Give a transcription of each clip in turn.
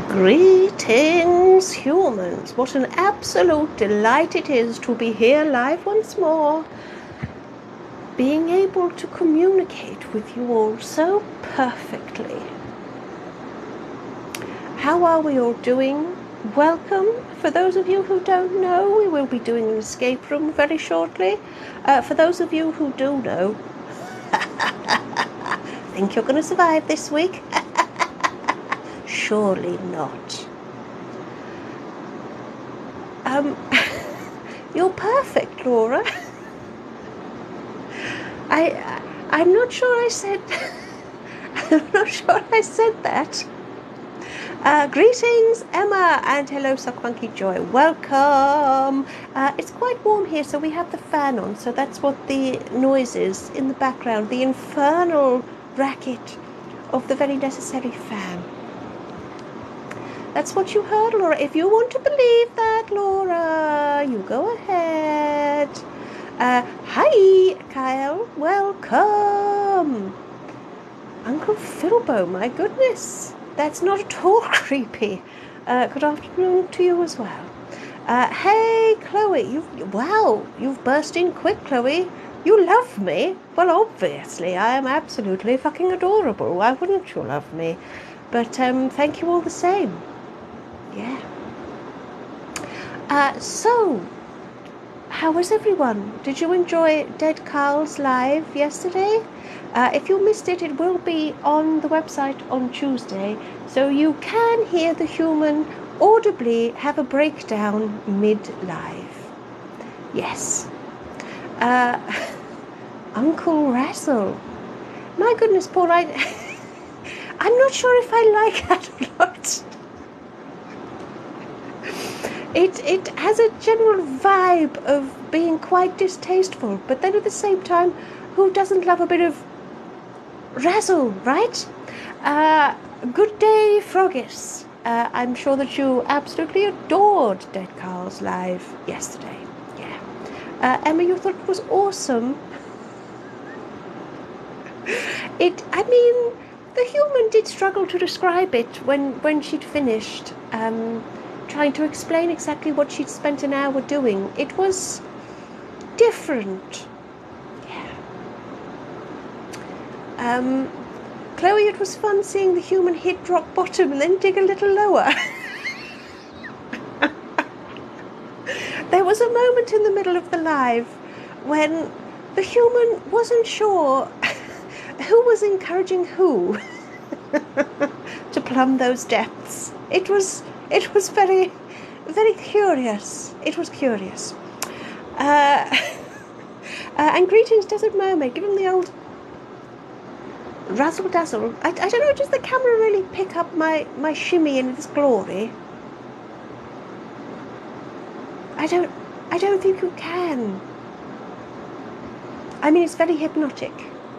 Greetings, humans. What an absolute delight it is to be here live once more, being able to communicate with you all so perfectly. How are we all doing? Welcome. For those of you who don't know, we will be doing an escape room very shortly. For those of you who do know, think you're going to survive this week? Surely not. You're perfect, Laura. I'm not sure I said that. Greetings, Emma, and hello, Sakwanki Joy. Welcome. It's quite warm here, so we have the fan on, so that's what the noise is in the background, the infernal racket of the very necessary fan. That's what you heard, Laura. If you want to believe that, Laura, you go ahead. Hi, Kyle. Welcome. Uncle Philbo, my goodness. That's not at all creepy. Good afternoon to you as well. Hey, Chloe. You've burst in quick, Chloe. You love me. Well, obviously, I am absolutely fucking adorable. Why wouldn't you love me? But thank you all the same. Yeah. So, how was everyone? Did you enjoy Dead Carl's live yesterday? If you missed it, it will be on the website on Tuesday, so you can hear the human audibly have a breakdown mid-live. Yes. Uncle Razzle. My goodness, Paul, I'm not sure if I like that or not. It has a general vibe of being quite distasteful, but then at the same time, who doesn't love a bit of razzle, right? Good day, Frogis. I'm sure that you absolutely adored Dead Carl's live yesterday. Yeah. Emma, you thought it was awesome. The human did struggle to describe it when she'd finished. Trying to explain exactly what she'd spent an hour doing. It was different. Yeah. Chloe, it was fun seeing the human hit rock bottom and then dig a little lower. There was a moment in the middle of the live when the human wasn't sure who was encouraging who to plumb those depths. It was very, very curious. It was curious. And greetings, Desert Mermaid. Give him the old razzle dazzle. I don't know, does the camera really pick up my shimmy in its glory? I don't think you can. I mean, it's very hypnotic.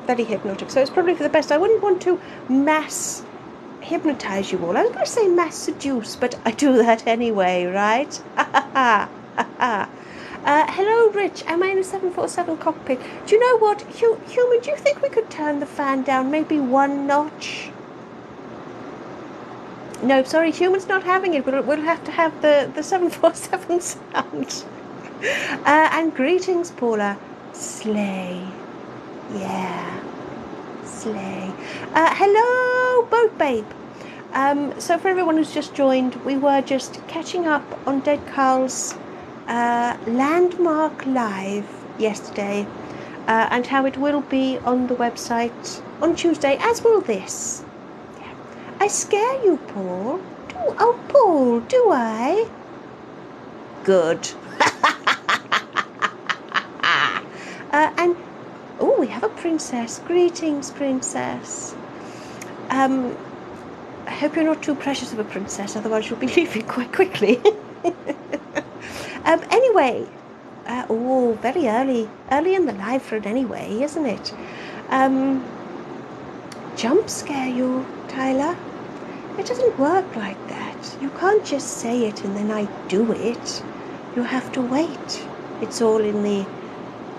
Very hypnotic. So it's probably for the best. I wouldn't want to mass hypnotize you all. I was going to say mass seduce, but I do that anyway, right? Hello, Rich. Am I in a 747 cockpit? Do you know what, human? Do you think we could turn the fan down maybe one notch? No, sorry, human's not having it. We'll have to have the 747 sound. And greetings, Paula. Slay. Yeah. Slay. Hello, Boat Babe. So for everyone who's just joined, we were just catching up on Dead Carl's landmark live yesterday, and how it will be on the website on Tuesday, as will this. Yeah. I scare you, Paul? Paul, do I? Good. And we have a princess. Greetings, princess. I hope you're not too precious of a princess, otherwise you'll be leaving quite quickly. Anyway, very early in the live for it anyway, isn't it? Jump scare you, Tyler? It doesn't work like that. You can't just say it and then I do it. You have to wait. It's all in the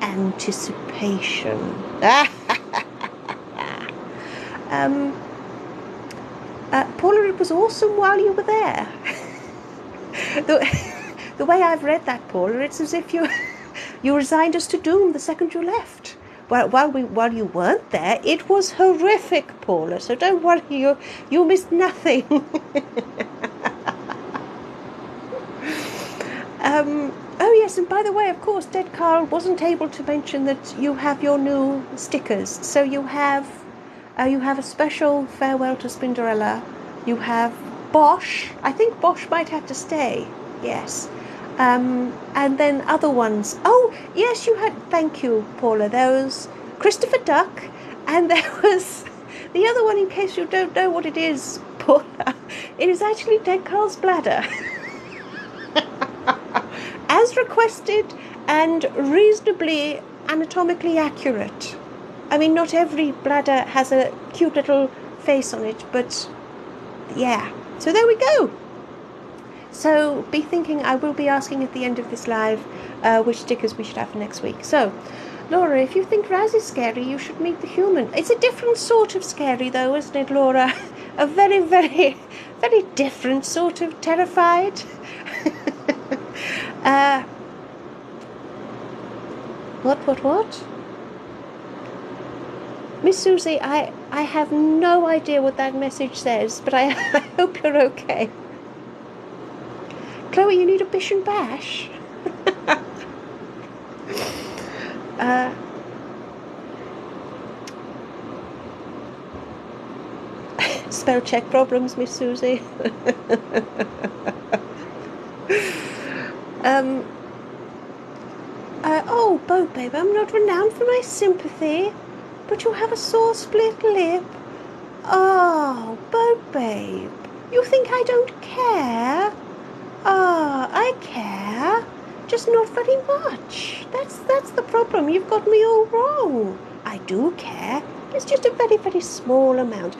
anticipation. Paula, it was awesome while you were there. The way I've read that, Paula, it's as if you resigned us to doom the second you left. While you weren't there, it was horrific, Paula. So don't worry, you missed nothing. Oh yes, and by the way, of course, Dead Carl wasn't able to mention that you have your new stickers. So you have a special farewell to Spinderella. You have Bosch. I think Bosch might have to stay. Yes. And then other ones. Oh, yes, you had. Thank you, Paula. There was Christopher Duck, and there was the other one. In case you don't know what it is, Paula, it is actually Dead Carl's bladder, as requested and reasonably anatomically accurate. I mean, not every bladder has a cute little face on it, but yeah. So there we go. So be thinking, I will be asking at the end of this live which stickers we should have for next week. So, Laura, if you think Raz is scary, you should meet the human. It's a different sort of scary though, isn't it, Laura? A very, very, very different sort of terrified. What? Miss Susie, I have no idea what that message says, but I hope you're okay. Chloe, you need a bish and bash? Spell check problems, Miss Susie. Oh, Bo Babe, I'm not renowned for my sympathy, but you have a sore split lip. Oh, Bo Babe, you think I don't care? Ah, I care, just not very much. That's the problem. You've got me all wrong. I do care. It's just a very, very small amount.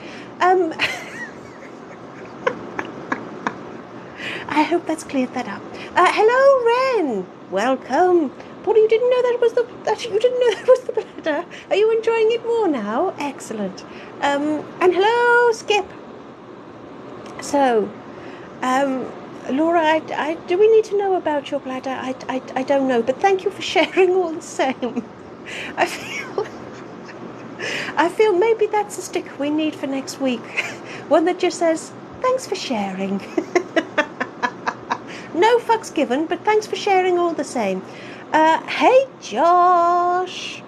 I hope that's cleared that up. Hello, Ren. Welcome. Paul, you didn't know that was the bladder. Are you enjoying it more now? Excellent. And hello, Skip. So, Laura, do we need to know about your bladder? I don't know, but thank you for sharing all the same. I feel maybe that's a sticker we need for next week. One that just says, thanks for sharing. No fucks given, but thanks for sharing all the same. Hey, Josh.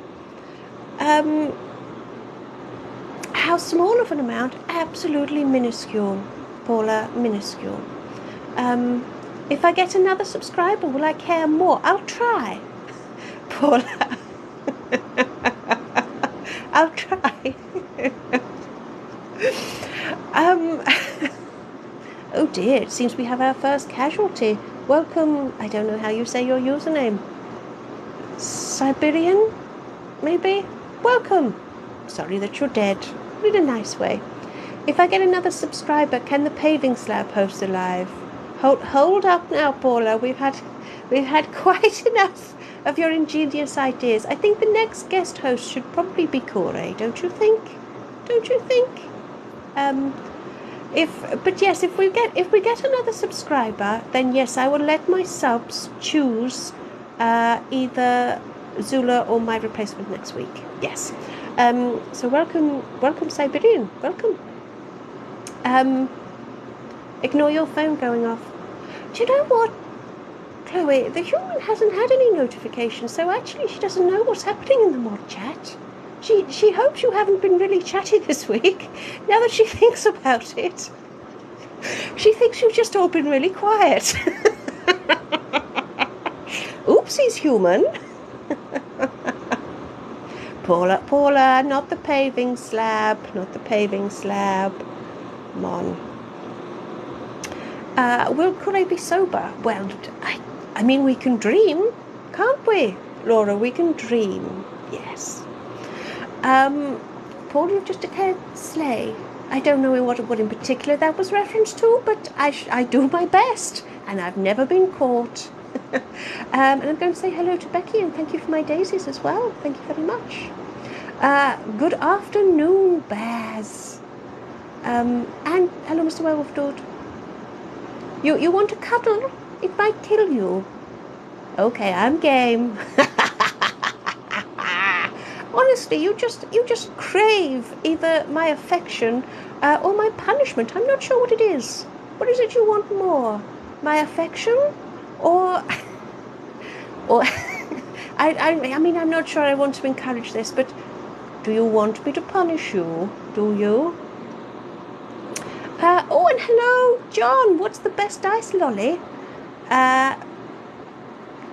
How small of an amount? Absolutely minuscule, Paula, minuscule. If I get another subscriber, will I care more? I'll try, Paula. I'll try. Oh dear, it seems we have our first casualty. Welcome, I don't know how you say your username. Siberian, maybe? Welcome. Sorry that you're dead, in a nice way. If I get another subscriber, can the paving slab host a live? Hold up now, Paula. We've had quite enough of your ingenious ideas. I think the next guest host should probably be Corey, don't you think? But yes, if we get another subscriber, then yes, I will let my subs choose either Zula or my replacement next week. Yes. So welcome Siberian. Welcome. Ignore your phone going off. Do you know what, Chloe? The human hasn't had any notifications, so actually she doesn't know what's happening in the mod chat. She hopes you haven't been really chatty this week. Now that she thinks about it, she thinks you've just all been really quiet. Oopsies, human. Paula, not the paving slab. Come on. Could I be sober? Well, I mean, we can dream, can't we, Laura? We can dream, yes. Paul, you've just declared slay. I don't know what in particular that was referenced to, but I do my best, and I've never been caught. And I'm going to say hello to Becky, and thank you for my daisies as well. Thank you very much. Good afternoon, Baz. And hello, Mr. Werewolf Dude. You want to cuddle? It might kill you. Okay, I'm game. Honestly, you just crave either my affection or my punishment. I'm not sure what it is. What is it you want more? My affection, or or I mean, I'm not sure I want to encourage this, but do you want me to punish you? Do you? Oh, and hello, John. What's the best ice lolly?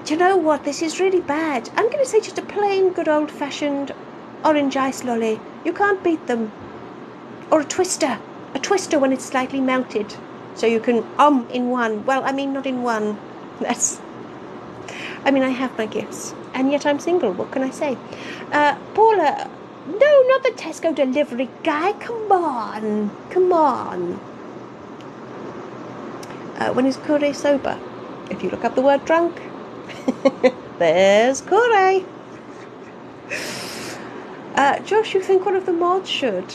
Do you know what? This is really bad. I'm going to say just a plain, good old-fashioned orange ice lolly. You can't beat them. Or a twister. A twister when it's slightly melted. So you can in one. Well, I mean, not in one. I mean, I have my gifts. And yet I'm single. What can I say? Paula... No, not the Tesco delivery guy. Come on. Come on. When is Kure sober? If you look up the word drunk, there's Kure. Josh, you think one of the mods should?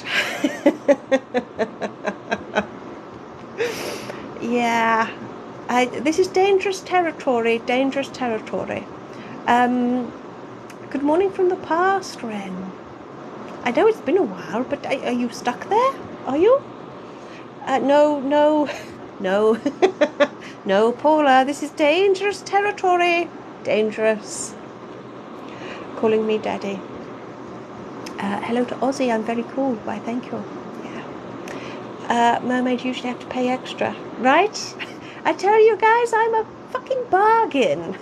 Yeah. This is dangerous territory. Dangerous territory. Good morning from the past, Ren. I know it's been a while, but are you stuck there? Are you? No. No. No, Paula, this is dangerous territory. Dangerous. Calling me daddy. Hello to Ozzy, I'm very cool. Why, thank you. Yeah. Mermaids usually have to pay extra. Right? I tell you guys, I'm a fucking bargain.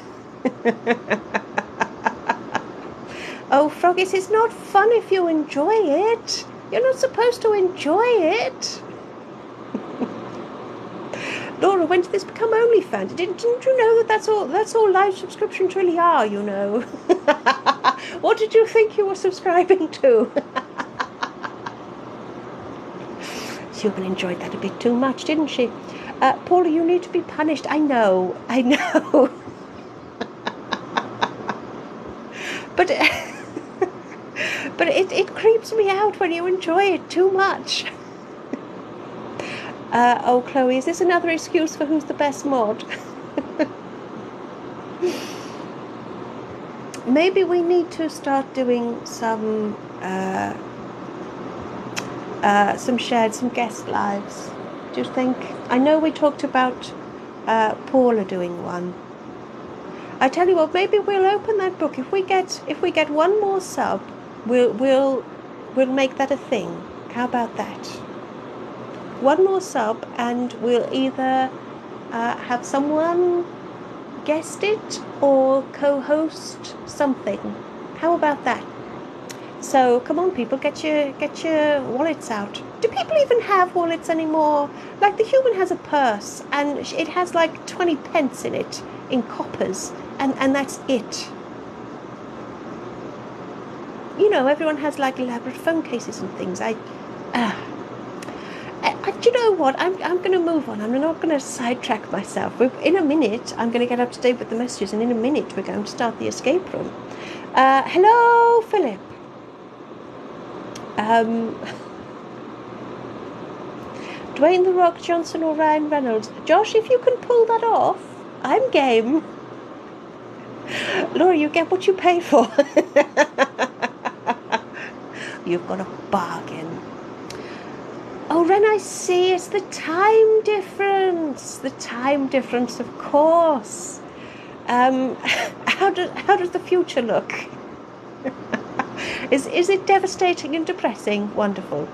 Oh, Froggies, it's not fun if you enjoy it. You're not supposed to enjoy it. Laura, when did this become OnlyFans? Didn't you know that that's all live subscriptions really are, you know? What did you think you were subscribing to? Susan enjoyed that a bit too much, didn't she? Paula, you need to be punished. I know. But but it creeps me out when you enjoy it too much. Oh, Chloe, is this another excuse for who's the best mod? Maybe we need to start doing some guest lives. Do you think? I know we talked about Paula doing one. I tell you what, maybe we'll open that book. If we get one more sub, we'll make that a thing. How about that? One more sub, and we'll either have someone guest it or co-host something. How about that? So come on, people, get your wallets out. Do people even have wallets anymore? Like, the human has a purse, and it has like 20 pence in it, in coppers, and that's it. You know, everyone has like elaborate phone cases and things. Do you know what? I'm going to move on. I'm not going to sidetrack myself. In a minute, I'm going to get up to date with the messages, and in a minute, we're going to start the escape room. Hello, Philip. Dwayne The Rock Johnson or Ryan Reynolds? Josh, if you can pull that off, I'm game. Laura, you get what you pay for. You've got a bargain. Oh, Ren, I see. It's the time difference. The time difference, of course. How does the future look? Is it devastating and depressing? Wonderful.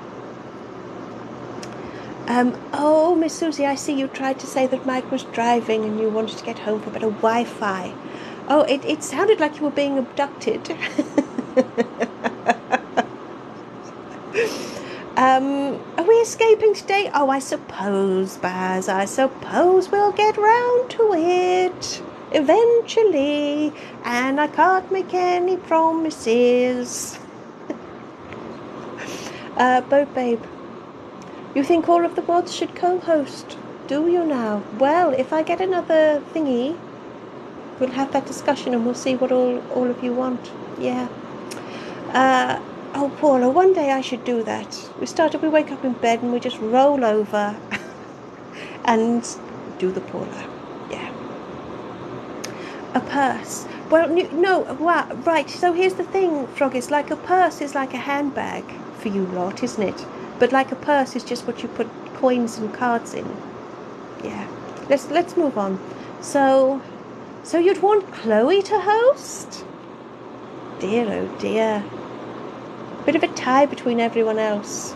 Oh, Miss Susie, I see you tried to say that Mike was driving and you wanted to get home for better Wi-Fi. Oh, it sounded like you were being abducted. Are we escaping today? Oh, I suppose, Baz. I suppose we'll get round to it eventually, and I can't make any promises. Boat Babe, you think all of the mods should co-host? Do you now? Well, if I get another thingy, we'll have that discussion and we'll see what all of you want. Yeah. Oh, Paula, one day I should do that. We wake up in bed and we just roll over and do the Paula. Yeah. A purse. Well, no, right, so here's the thing, Froggies, like a purse is like a handbag for you lot, isn't it? But like a purse is just what you put coins and cards in. Yeah. Let's move on. So you'd want Chloe to host? Dear, oh dear. Bit of a tie between everyone else.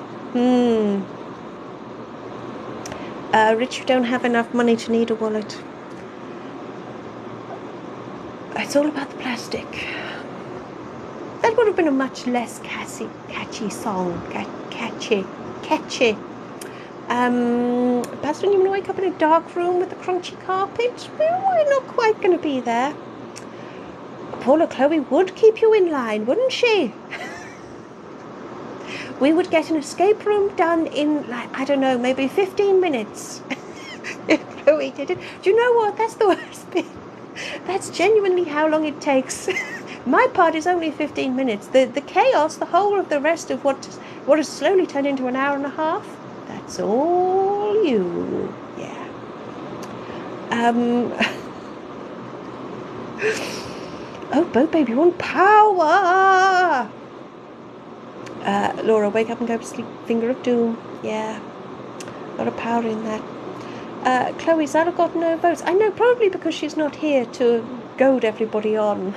Rich, you don't have enough money to need a wallet. It's all about the plastic. That would have been a much less catchy song. Catchy. Perhaps when you wake up in a dark room with a crunchy carpet, well, we're not quite going to be there. Paula Chloe would keep you in line, wouldn't she? We would get an escape room done in, like, I don't know, maybe 15 minutes. If Chloe did it. Do you know what? That's the worst bit. That's genuinely how long it takes. My part is only 15 minutes. The chaos, the whole of the rest of what has slowly turned into an hour and a half, that's all you. Yeah. Oh, Boat Baby, you want power! Laura, wake up and go to sleep. Finger of doom. Yeah. A lot of power in that. Chloe, Zara got no votes. I know, probably because she's not here to goad everybody on.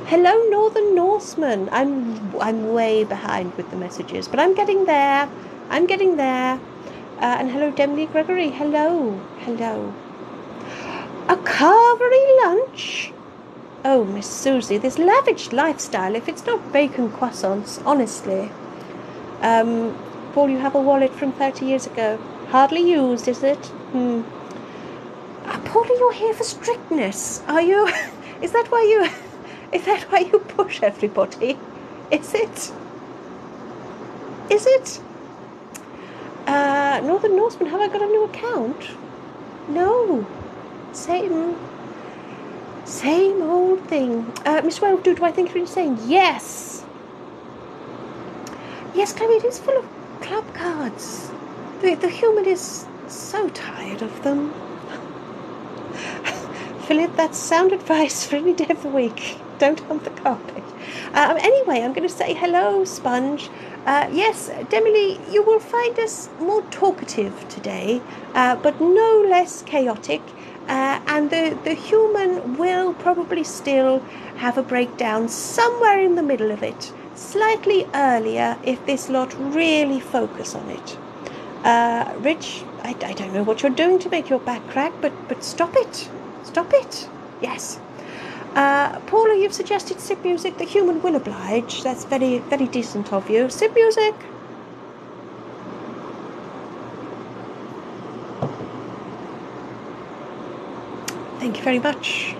Hello, Northern Norseman. I'm way behind with the messages, but I'm getting there. And hello, Demley Gregory. Hello. A carvery lunch? Oh, Miss Susie, this lavish lifestyle, if it's not bacon croissants, honestly. Paul, you have a wallet from 30 years ago. Hardly used, is it? Paul, you're here for strictness, are you? Is that why you push everybody? Is it? Northern Norseman, have I got a new account? No. Same old thing. Miss Welldo, do I think you're insane? Yes. Yes, Chloe, it is full of club cards. The human is so tired of them. Philip, that's sound advice for any day of the week. Don't hump the carpet. Anyway, I'm going to say hello, Sponge. Yes, Demily, you will find us more talkative today, but no less chaotic. And the human will probably still have a breakdown somewhere in the middle of it, slightly earlier if this lot really focus on it. Rich, I don't know what you're doing to make your back crack, but stop it. Yes. Paula, you've suggested SIP music. The human will oblige. That's very, very decent of you. SIP music. Thank you very much.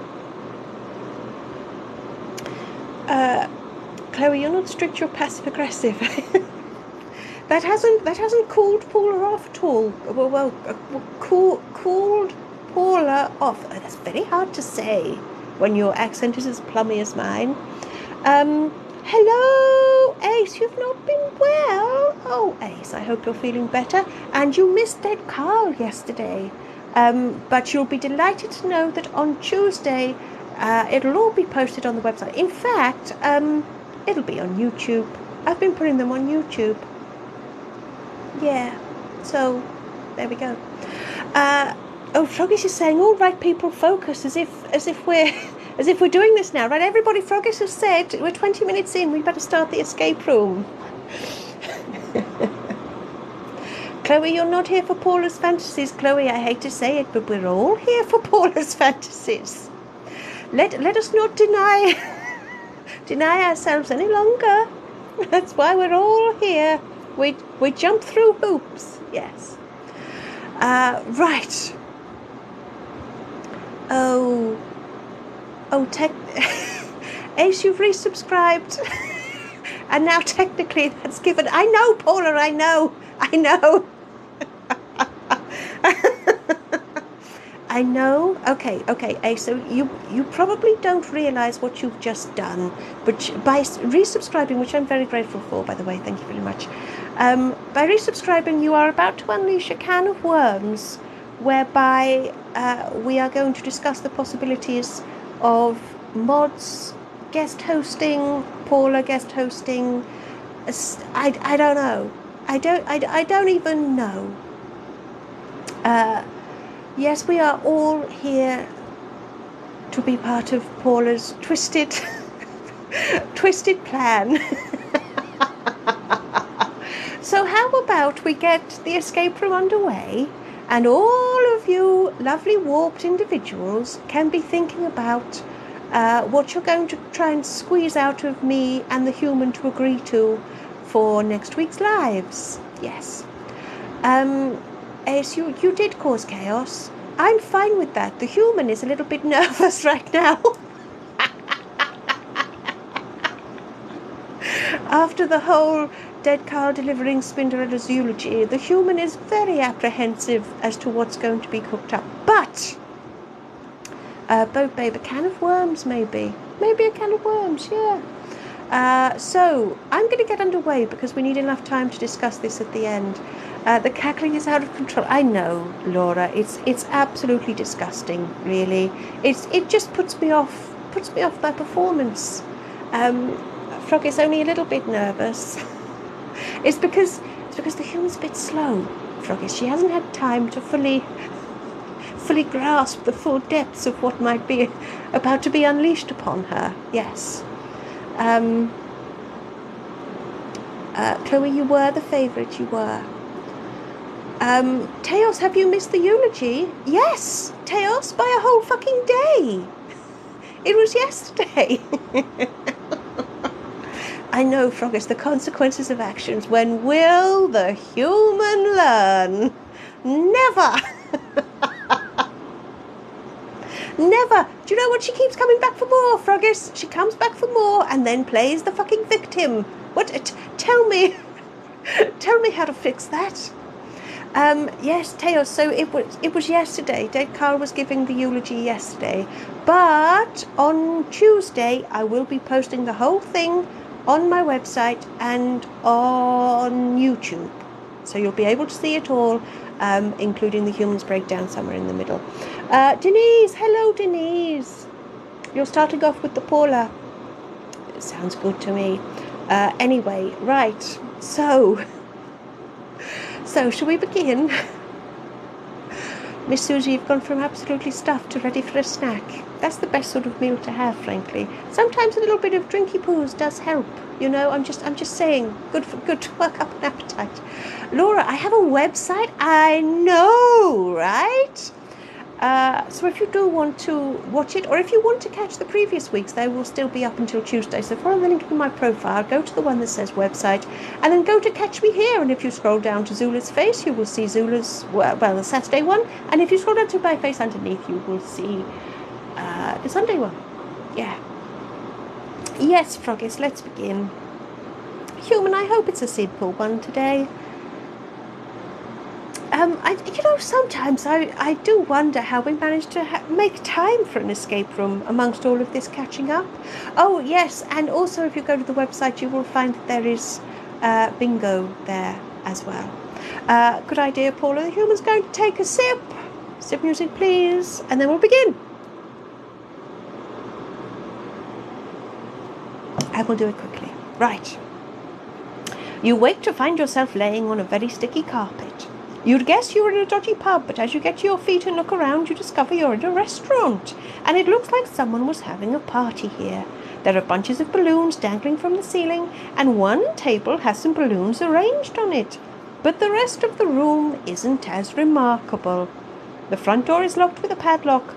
Chloe, you're not strict, you're passive aggressive. that hasn't cooled Paula off at all. Cooled Paula off. Oh, that's very hard to say when your accent is as plummy as mine. Hello, Ace, you've not been well. Oh, Ace, I hope you're feeling better. And you missed Dead Carl yesterday. But you'll be delighted to know that on Tuesday, it'll all be posted on the website. In fact, it'll be on YouTube. I've been putting them on YouTube. Yeah, so there we go. Froggies is saying, all right, people, focus, as if we're doing this now, right? Everybody, Froggies has said we're 20 minutes in. We better start the escape room. Chloe, you're not here for Paula's fantasies. Chloe, I hate to say it, but we're all here for Paula's fantasies. Let us not deny ourselves any longer. That's why we're all here. We jump through hoops. Yes. Right. Oh, Ace, you've resubscribed. And now technically that's given. I know, Paula, I know. I know. Okay. So you probably don't realise what you've just done, but by resubscribing, which I'm very grateful for, by the way, thank you very much. By resubscribing, you are about to unleash a can of worms, whereby we are going to discuss the possibilities of mods guest hosting, Paula guest hosting. I don't know. I don't even know. Yes, we are all here to be part of Paula's twisted plan. So how about we get the escape room underway, and all of you lovely warped individuals can be thinking about what you're going to try and squeeze out of me and the human to agree to for next week's lives. Yes. Ace, you did cause chaos. I'm fine with that. The human is a little bit nervous right now. After the whole dead Carl delivering Spinderella's eulogy, the human is very apprehensive as to what's going to be cooked up. But, Boat Babe, a can of worms maybe. Maybe a can of worms, yeah. So, I'm going to get underway because we need enough time to discuss this at the end. The cackling is out of control. I know, Laura. It's absolutely disgusting, really. It just puts me off my performance. Frog is only a little bit nervous. It's because the human's a bit slow. Frog is. She hasn't had time to fully grasp the full depths of what might be about to be unleashed upon her. Yes. Chloe, you were the favourite. You were. Teos, have you missed the eulogy? Yes, Teos, by a whole fucking day. It was yesterday. I know, Froggus, the consequences of actions. When will the human learn? Never. Never. Do you know what? She keeps coming back for more, Froggus. She comes back for more and then plays the fucking victim. What? Tell me how to fix that. Yes, Teos, so it was yesterday. Dead Carl was giving the eulogy yesterday. But on Tuesday, I will be posting the whole thing on my website and on YouTube. So you'll be able to see it all, including the human's breakdown somewhere in the middle. Denise, hello, Denise. You're starting off with the Paula. It sounds good to me. Anyway, right, so shall we begin? Miss Susie, you've gone from absolutely stuffed to ready for a snack. That's the best sort of meal to have, frankly. Sometimes a little bit of drinky poos does help. You know, I'm just saying, good to work up an appetite. Laura, I have a website. I know, right? So if you do want to watch it, or if you want to catch the previous weeks, they will still be up until Tuesday. So follow the link in my profile, go to the one that says website, and then go to Catch Me Here. And if you scroll down to Zula's face, you will see Zula's, well, the Saturday one. And if you scroll down to my face underneath, you will see the Sunday one. Yeah. Yes, Froggies, let's begin. Human, I hope it's a simple one today. Sometimes I do wonder how we managed to make time for an escape room amongst all of this catching up. Oh, yes, and also if you go to the website, you will find that there is bingo there as well. Good idea, Paula. The human's going to take a sip. Sip music, please, and then we'll begin. I will do it quickly. Right. You wake to find yourself laying on a very sticky carpet. You'd guess you're in a dodgy pub, but as you get to your feet and look around, you discover you're in a restaurant, and it looks like someone was having a party here. There are bunches of balloons dangling from the ceiling, and one table has some balloons arranged on it. But the rest of the room isn't as remarkable. The front door is locked with a padlock,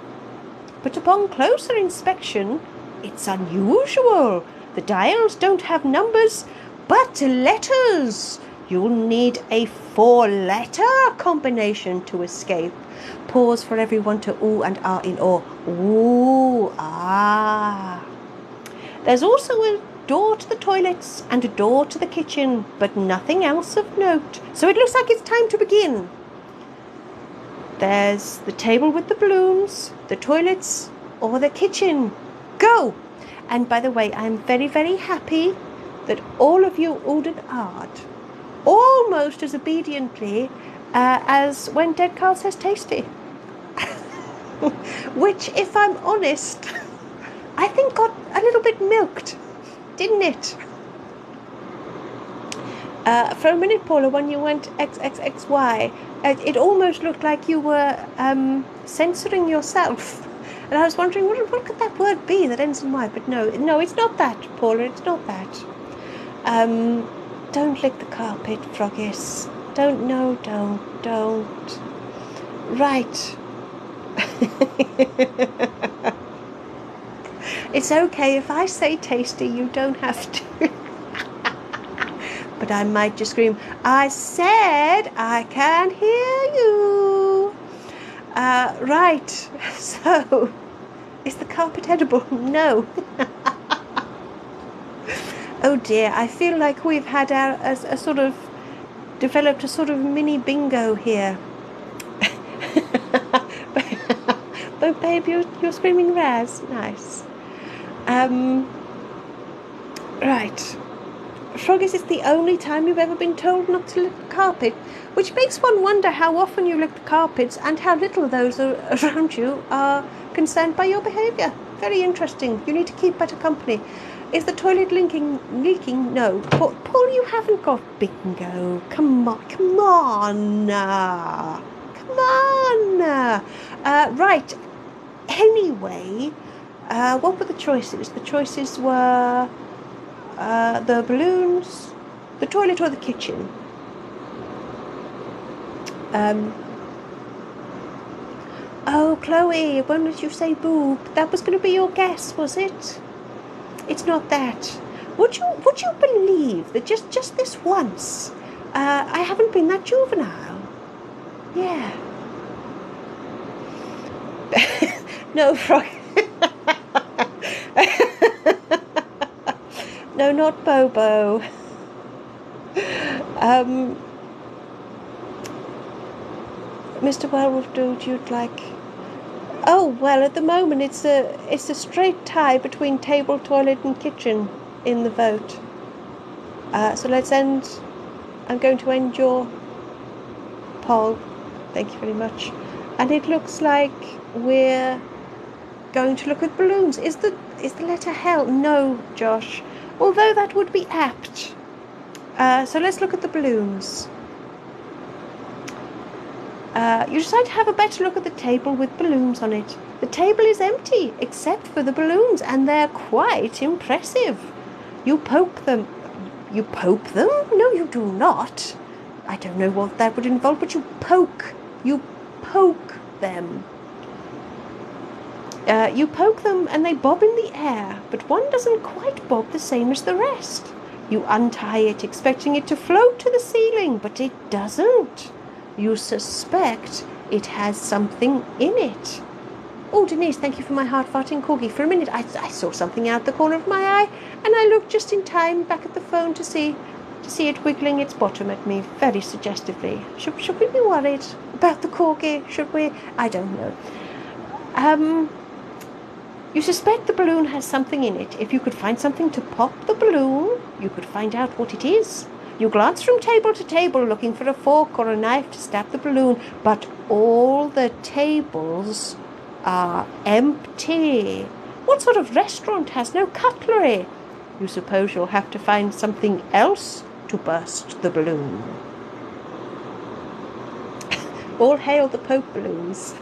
but upon closer inspection, it's unusual. The dials don't have numbers, but letters. You'll need a 4-letter combination to escape. Pause for everyone to ooh and ah in awe. Ooh, ah. There's also a door to the toilets and a door to the kitchen, but nothing else of note. So it looks like it's time to begin. There's the table with the balloons, the toilets, or the kitchen. Go! And by the way, I'm very, very happy that all of you ordered art almost as obediently as when Dead Carl says tasty. Which, if I'm honest, I think got a little bit milked, didn't it? For a minute, Paula, when you went XXXY, it almost looked like you were censoring yourself. And I was wondering, what could that word be that ends in Y? But no, it's not that, Paula, it's not that. Don't lick the carpet, Froggies. Don't. Right. It's okay if I say tasty, you don't have to. But I might just scream, I said I can't hear you. Right, so, is the carpet edible? No. Oh dear, I feel like we've had a sort of, developed a sort of mini bingo here. But babe, you're screaming Raz. Nice. Right. Froggies, it's the only time you've ever been told not to lick the carpet, which makes one wonder how often you lick the carpets and how little those around you are concerned by your behaviour. Very interesting. You need to keep better company. Is the toilet leaking? No. Paul, you haven't got bingo. Come on. Right. Anyway, what were the choices? The choices were the balloons, the toilet, or the kitchen. Oh, Chloe, when did you say boob? That was going to be your guess, was it? It's not that. Would you believe that just this once, I haven't been that juvenile? Yeah. No, Frog. No, not Bobo. Mr. Werewolf Dude, you'd like... Oh, well, at the moment it's a straight tie between table, toilet and kitchen in the vote. So let's end... I'm going to end your poll. Thank you very much. And it looks like we're going to look at balloons. Is the letter L? No, Josh. Although that would be apt. So let's look at the balloons. You decide to have a better look at the table with balloons on it. The table is empty, except for the balloons, and they're quite impressive. You poke them. You poke them? No, you do not. I don't know what that would involve, but you poke. You poke them. You poke them and they bob in the air, but one doesn't quite bob the same as the rest. You untie it, expecting it to float to the ceiling, but it doesn't. You suspect it has something in it. Oh, Denise, thank you for my heart-farting corgi. For a minute, I saw something out the corner of my eye, and I looked just in time back at the phone to see it wiggling its bottom at me very suggestively. Should we be worried about the corgi? Should we? I don't know. You suspect the balloon has something in it. If you could find something to pop the balloon, you could find out what it is. You glance from table to table looking for a fork or a knife to stab the balloon, but all the tables are empty. What sort of restaurant has no cutlery? You suppose you'll have to find something else to burst the balloon. All hail the Pope balloons.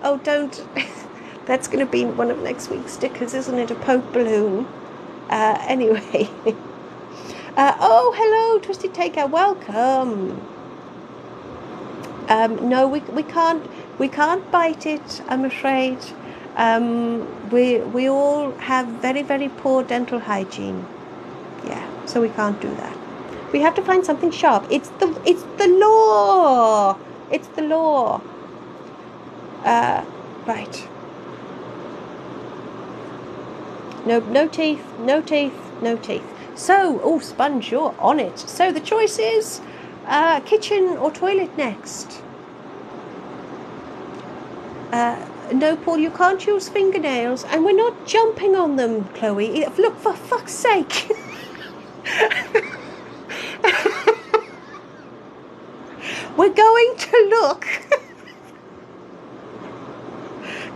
Oh, don't. That's going to be one of next week's stickers, isn't it? A Pope balloon. Anyway. Oh, hello, Twisted Taker. Welcome. No, we can't bite it, I'm afraid. We all have very, very poor dental hygiene. Yeah, so we can't do that. We have to find something sharp. It's the law. It's the law. Right. No teeth, no teeth, no teeth. So, oh, Sponge, you're on it. So the choice is kitchen or toilet next. No, Paul, you can't use fingernails, and we're not jumping on them, Chloe. Look, for fuck's sake. We're going to look.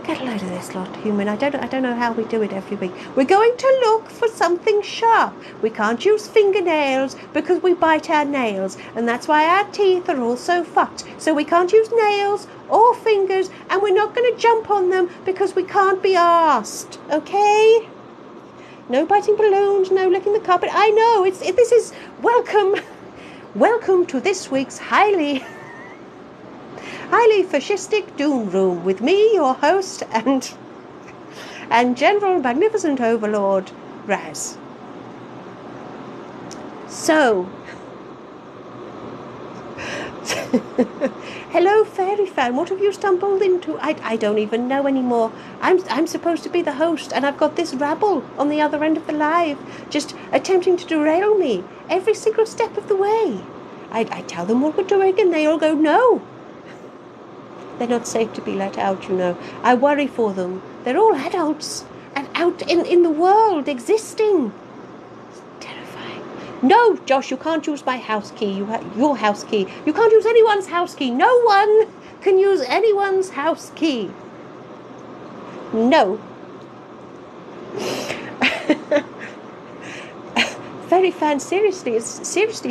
Get a load of this lot, human. I don't know how we do it every week. We're going to look for something sharp. We can't use fingernails because we bite our nails, and that's why our teeth are all so fucked. So we can't use nails or fingers, and we're not going to jump on them because we can't be arsed. Okay? No biting balloons, no licking the carpet. I know, this is welcome. Welcome to this week's highly fascistic doom room with me, your host, and General Magnificent Overlord, Raz. So, hello, Fairy Fan. What have you stumbled into? I don't even know anymore. I'm supposed to be the host, and I've got this rabble on the other end of the live, just attempting to derail me every single step of the way. I tell them what we're doing, and they all go, no. They're not safe to be let out, you know. I worry for them. They're all adults and out in the world, existing. It's terrifying. No, Josh, you can't use my house key. Your house key. You can't use anyone's house key. No one can use anyone's house key. No. Fairy Fan, seriously,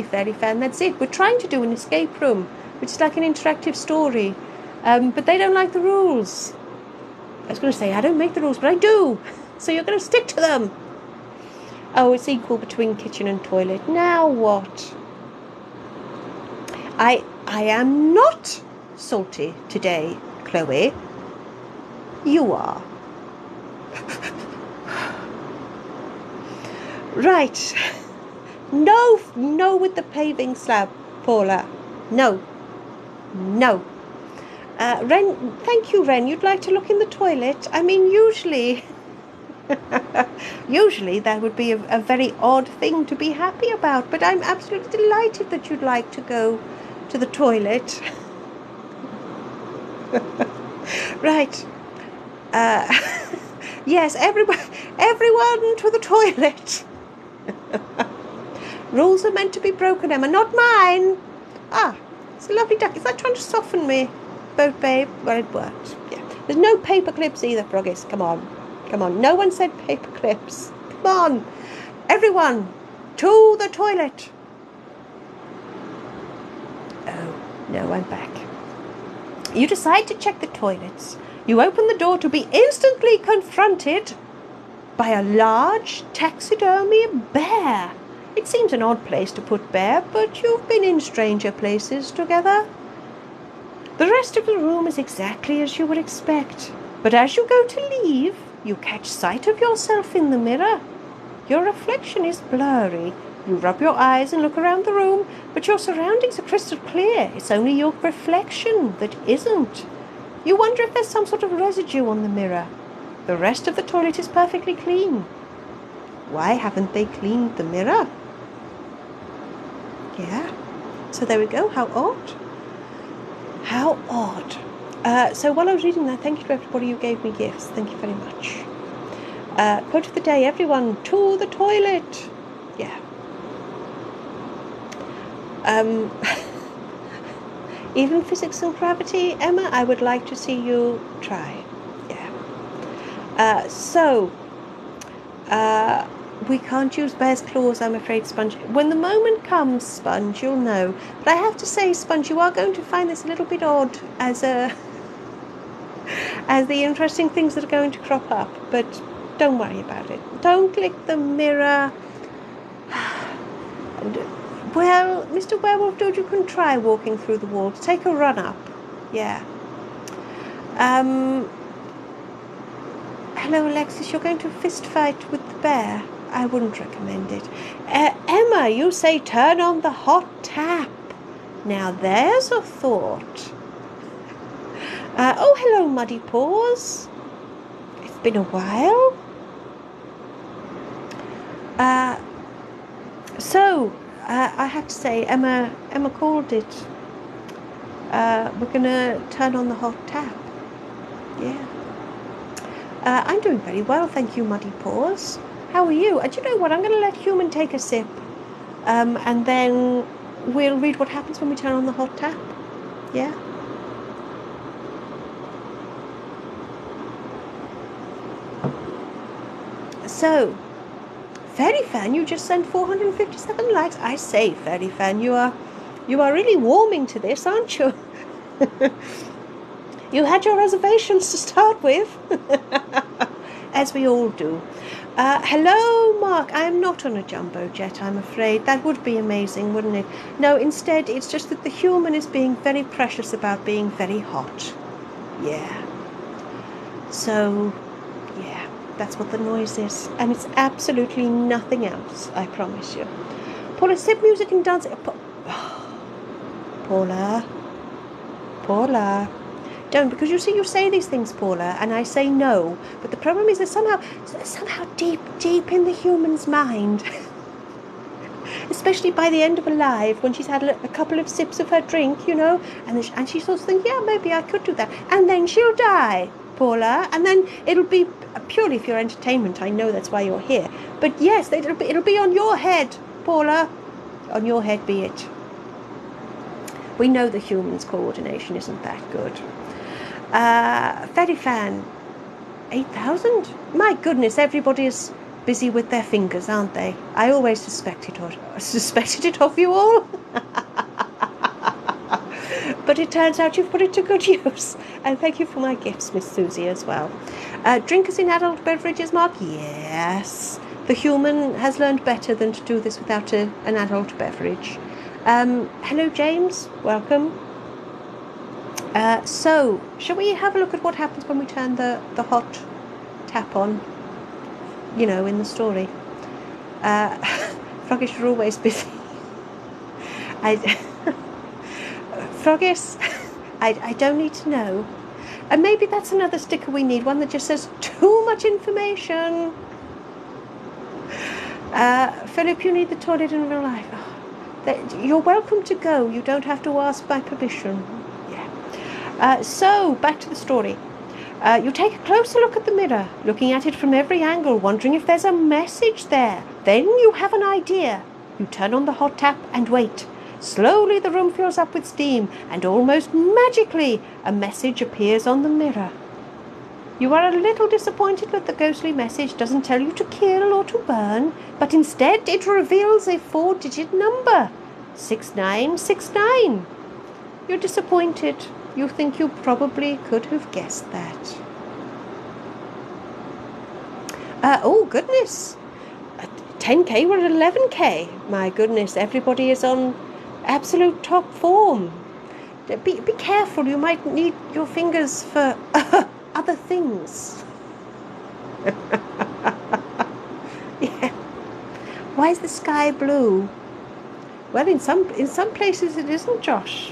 Fairy Fan, that's it. We're trying to do an escape room, which is like an interactive story. But they don't like the rules. I was going to say, I don't make the rules, but I do. So you're going to stick to them. Oh, it's equal between kitchen and toilet. Now what? I am not salty today, Chloe. You are. Right. No with the paving slab, Paula. No. Ren, thank you, Ren. You'd like to look in the toilet? I mean, usually that would be a very odd thing to be happy about, but I'm absolutely delighted that you'd like to go to the toilet. Right. Yes, everyone to the toilet. Rules are meant to be broken, Emma, not mine. Ah, it's a lovely duck. Is that trying to soften me? Boat babe, well, it worked. Yeah. There's no paper clips either, Froggis. Come on. No one said paper clips. Come on. Everyone, to the toilet. Oh, no, I'm back. You decide to check the toilets. You open the door to be instantly confronted by a large taxidermy bear. It seems an odd place to put bear, but you've been in stranger places together. The rest of the room is exactly as you would expect, but as you go to leave, you catch sight of yourself in the mirror. Your reflection is blurry. You rub your eyes and look around the room, but your surroundings are crystal clear. It's only your reflection that isn't. You wonder if there's some sort of residue on the mirror. The rest of the toilet is perfectly clean. Why haven't they cleaned the mirror? Yeah, so there we go. How odd. How odd. So while I was reading that, thank you to everybody who gave me gifts. Thank you very much. Quote of the day, everyone to the toilet. Yeah. Even physics and gravity, Emma, I would like to see you try. Yeah. We can't use bear's claws, I'm afraid, Sponge. When the moment comes, Sponge, you'll know. But I have to say, Sponge, you are going to find this a little bit odd as the interesting things that are going to crop up. But don't worry about it. Don't lick the mirror. Well, Mr. Werewolf Dude, you can try walking through the walls. Take a run up. Yeah. Hello, Alexis. You're going to fist fight with the bear. I wouldn't recommend it. Emma, you say turn on the hot tap. Now there's a thought. Oh, hello, Muddy Paws. It's been a while. So, I have to say, Emma called it. We're going to turn on the hot tap. Yeah. I'm doing very well, thank you, Muddy Paws. How are you? Do you know what? I'm going to let Human take a sip, and then we'll read what happens when we turn on the hot tap. Yeah? So, Fairy Fan, you just sent 457 likes. I say, Fairy Fan, you are really warming to this, aren't you? You had your reservations to start with, as we all do. Hello, Mark. I am not on a jumbo jet, I'm afraid. That would be amazing, wouldn't it? No, instead, it's just that the Human is being very precious about being very hot. Yeah. So, yeah, that's what the noise is. And it's absolutely nothing else, I promise you. Paula, sip music and dance. Paula. Don't, because you see, you say these things, Paula, and I say no. But the problem is that somehow deep in the Human's mind, especially by the end of her life, when she's had a couple of sips of her drink, you know, and she sort of thinks, yeah, maybe I could do that. And then she'll die, Paula, and then it'll be purely for your entertainment. I know that's why you're here. But yes, it'll be on your head, Paula. On your head be it. We know the Human's coordination isn't that good. Fairy Fan, 8,000? My goodness, everybody is busy with their fingers, aren't they? I always suspected it of you all. But it turns out you've put it to good use. And thank you for my gifts, Miss Susie, as well. Drinkers in adult beverages, Mark? Yes. The Human has learned better than to do this without an adult beverage. Hello, James. Welcome. So, shall we have a look at what happens when we turn the hot tap on? You know, in the story. Froggish, you're always busy. Froggish, I don't need to know. And maybe that's another sticker we need, one that just says, too much information. Philip, you need the toilet in real life. Oh, you're welcome to go. You don't have to ask my permission. So, back to the story. You take a closer look at the mirror, looking at it from every angle, wondering if there's a message there. Then you have an idea. You turn on the hot tap and wait. Slowly the room fills up with steam, and almost magically a message appears on the mirror. You are a little disappointed that the ghostly message doesn't tell you to kill or to burn, but instead it reveals a 4-digit number, 6969. You're disappointed. You think you probably could have guessed that. Oh, goodness. 10K, we're at 11K. My goodness, everybody is on absolute top form. Be careful, you might need your fingers for other things. Yeah. Why is the sky blue? Well, in some places it isn't, Josh.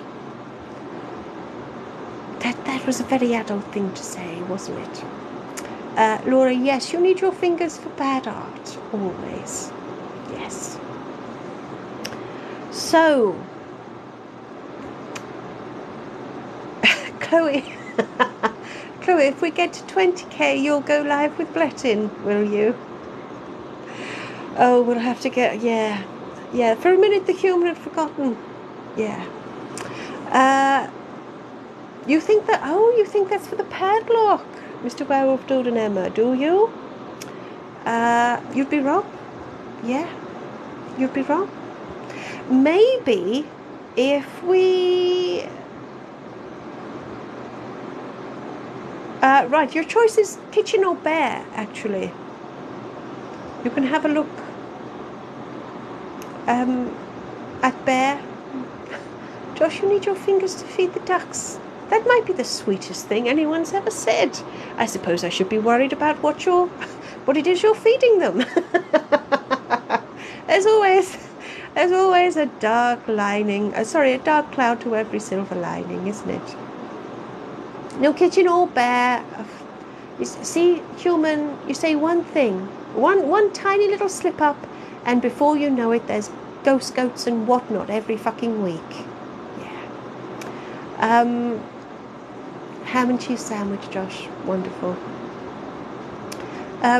That was a very adult thing to say, wasn't it? Laura, yes, you need your fingers for bad art, always. Yes. So, Chloe, if we get to 20K, you'll go live with Blettin, will you? Oh, we'll have to get, yeah. For a minute, the Human had forgotten. Yeah. You think that's for the padlock, Mr. Werewolf Dude and Emma, do you? You'd be wrong. Yeah, you'd be wrong. Maybe if we... right, your choice is kitchen or bear, actually. You can have a look at bear. Josh, you need your fingers to feed the ducks. That might be the sweetest thing anyone's ever said. I suppose I should be worried about what it is you're feeding them. There's always a dark lining. A dark cloud to every silver lining, isn't it? No kitchen or bear. You see, Human, you say one thing, one tiny little slip up, And before you know it, there's ghost goats and whatnot every fucking week. Yeah. Ham and cheese sandwich, Josh. Wonderful.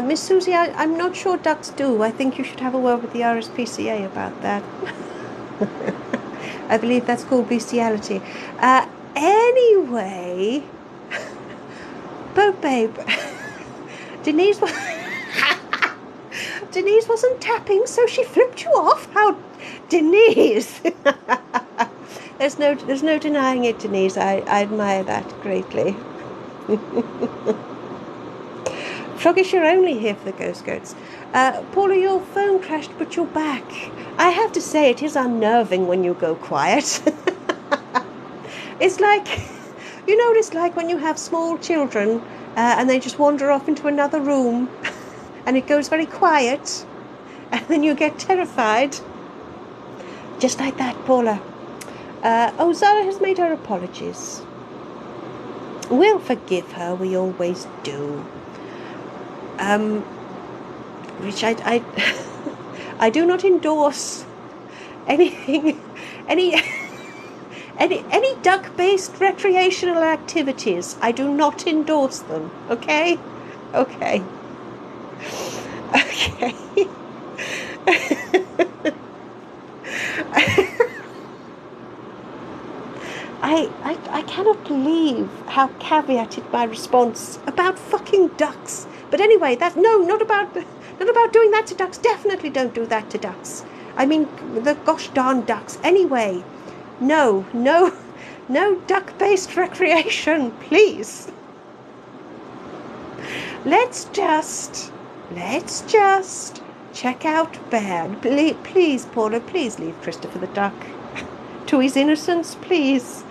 Miss Susie, I'm not sure ducks do. I think you should have a word with the RSPCA about that. I believe that's called bestiality. Anyway, but babe, Denise wasn't tapping, so she flipped you off. How, Denise? There's no denying it, Denise. I admire that greatly. Froggish, you're only here for the ghost goats. Paula, your phone crashed, but you're back. I have to say, it is unnerving when you go quiet. It's like, you know what it's like when you have small children and they just wander off into another room and it goes very quiet and then you get terrified. Just like that, Paula. Zara has made her apologies. We'll forgive her, we always do. Which I do not endorse anything, any duck-based recreational activities. I do not endorse them. Okay. I cannot believe how caveated my response about fucking ducks. But anyway, that's not about doing that to ducks. Definitely don't do that to ducks. I mean, the gosh darn ducks. Anyway, no duck-based recreation, please. Let's just check out Bear. Please, Paula, please leave Christopher the duck to his innocence, please.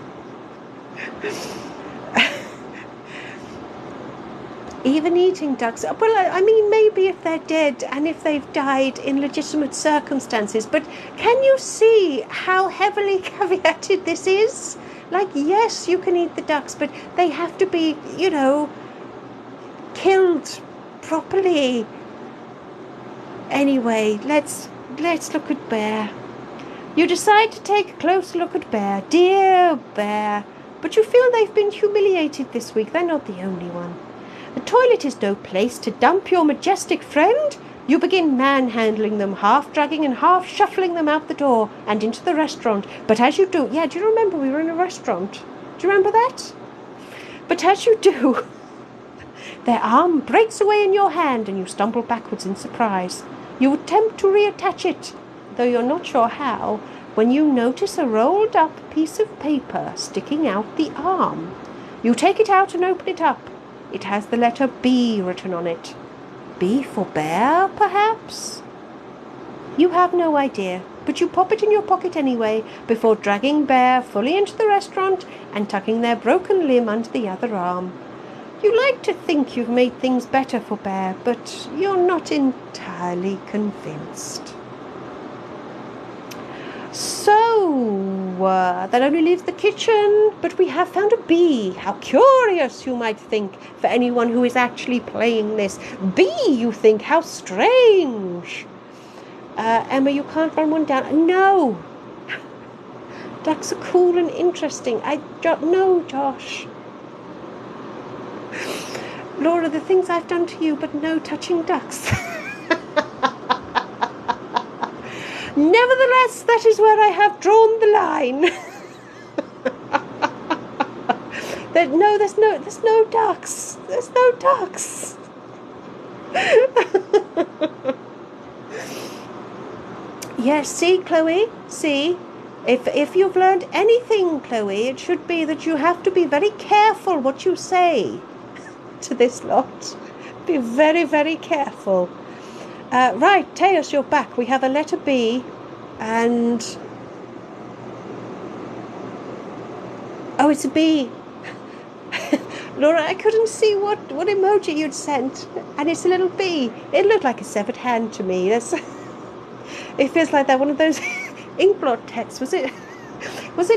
Even eating ducks, well, I mean, maybe if they're dead and if they've died in legitimate circumstances, but can you see how heavily caveated this is? Like, yes, you can eat the ducks, but they have to be, killed properly. Anyway, let's look at Bear. You decide to take a closer look at Bear. Dear Bear. But you feel they've been humiliated this week. They're not the only one. The toilet is no place to dump your majestic friend. You begin manhandling them, half dragging and half shuffling them out the door and into the restaurant. But as you do, do you remember we were in a restaurant? Do you remember that? But as you do, their arm breaks away in your hand and you stumble backwards in surprise. You attempt to reattach it, though you're not sure how, when you notice a rolled up piece of paper sticking out the arm. You take it out and open it up. It has the letter B written on it. B for bear, perhaps? You have no idea, but you pop it in your pocket anyway, before dragging Bear fully into the restaurant and tucking their broken limb under the other arm. You like to think you've made things better for Bear, but you're not entirely convinced. So, that only leaves the kitchen, but we have found a bee. How curious, you might think, for anyone who is actually playing this. Bee, you think, how strange. Emma, you can't run one down. No. Ducks are cool and interesting. No, Josh. Laura, the things I've done to you, but no touching ducks. Nevertheless, that is where I have drawn the line. There's no ducks. There's no ducks. Yes, see, Chloe, see. If you've learned anything, Chloe, it should be that you have to be very careful what you say to this lot. Be very, very careful. Right, Teos, you're back. We have a letter B and... Oh, it's a B. Laura, I couldn't see what emoji you'd sent. And it's a little B. It looked like a severed hand to me. It feels like that one of those inkblot texts. Was it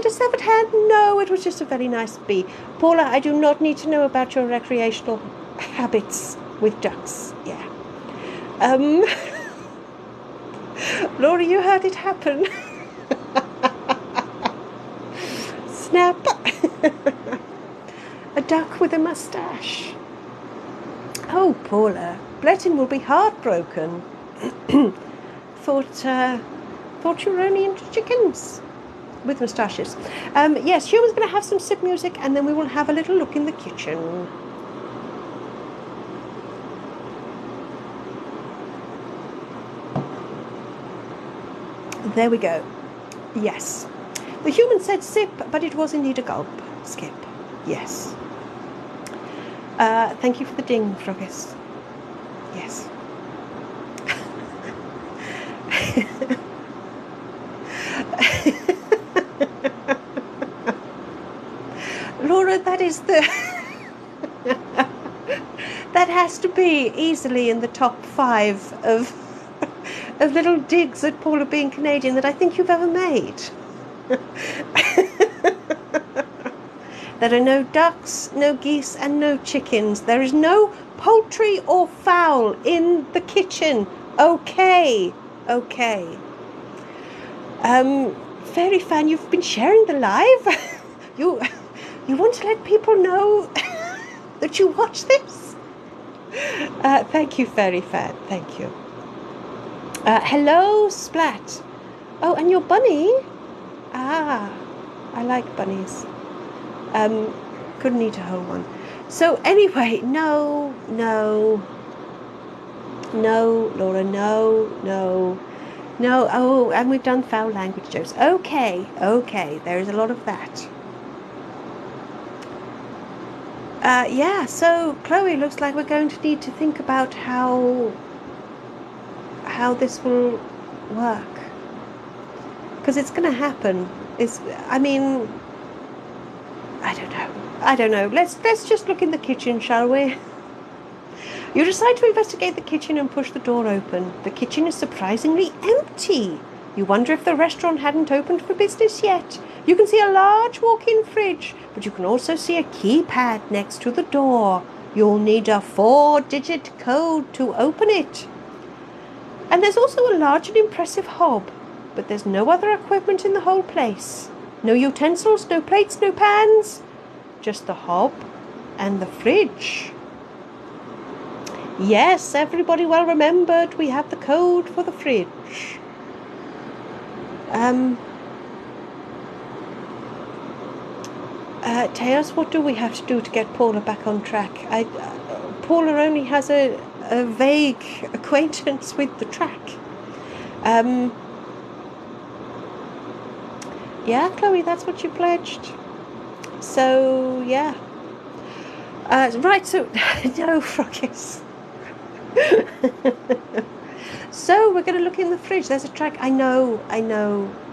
a severed hand? No, it was just a very nice B. Paula, I do not need to know about your recreational habits with ducks. Yeah. Laura, you heard it happen. Snap. A duck with a moustache. Oh, Paula, Bletton will be heartbroken. Thought you were only into chickens with moustaches. Yes, Human's going to have some sip music, and then we will have a little look in the kitchen. There we go. Yes. The Human said sip, but it was indeed a gulp. Skip. Yes. Thank you for the ding, Frogis. Yes. Laura, that is the... that has to be easily in the top 5 of little digs at Paula being Canadian that I think you've ever made. There are no ducks, no geese, and no chickens. There is no poultry or fowl in the kitchen. Okay. Okay. Fairy fan, you've been sharing the live? You want to let people know that you watch this? Thank you, Fairy fan. Thank you. Hello, Splat. Oh, and your bunny? Ah, I like bunnies. Couldn't eat a whole one. So anyway, no, Laura, no. Oh, and we've done foul language jokes. Okay, there is a lot of that. Yeah, so Chloe, looks like we're going to need to think about how this will work, because it's going to happen. I don't know. Let's just look in the kitchen, shall we? You decide to investigate the kitchen and push the door open. The kitchen is surprisingly empty. You wonder if the restaurant hadn't opened for business yet. You can see a large walk-in fridge, but you can also see a keypad next to the door. You'll need a 4-digit code to open it. And there's also a large and impressive hob, but there's no other equipment in the whole place. No utensils, no plates, no pans. Just the hob and the fridge. Yes, everybody well remembered. We have the code for the fridge. Teos, what do we have to do to get Paula back on track? Paula only has a vague acquaintance with the track. Yeah, Chloe, that's what you pledged. So, yeah. Right, so, no, Froggies. So, we're going to look in the fridge. There's a track. I know,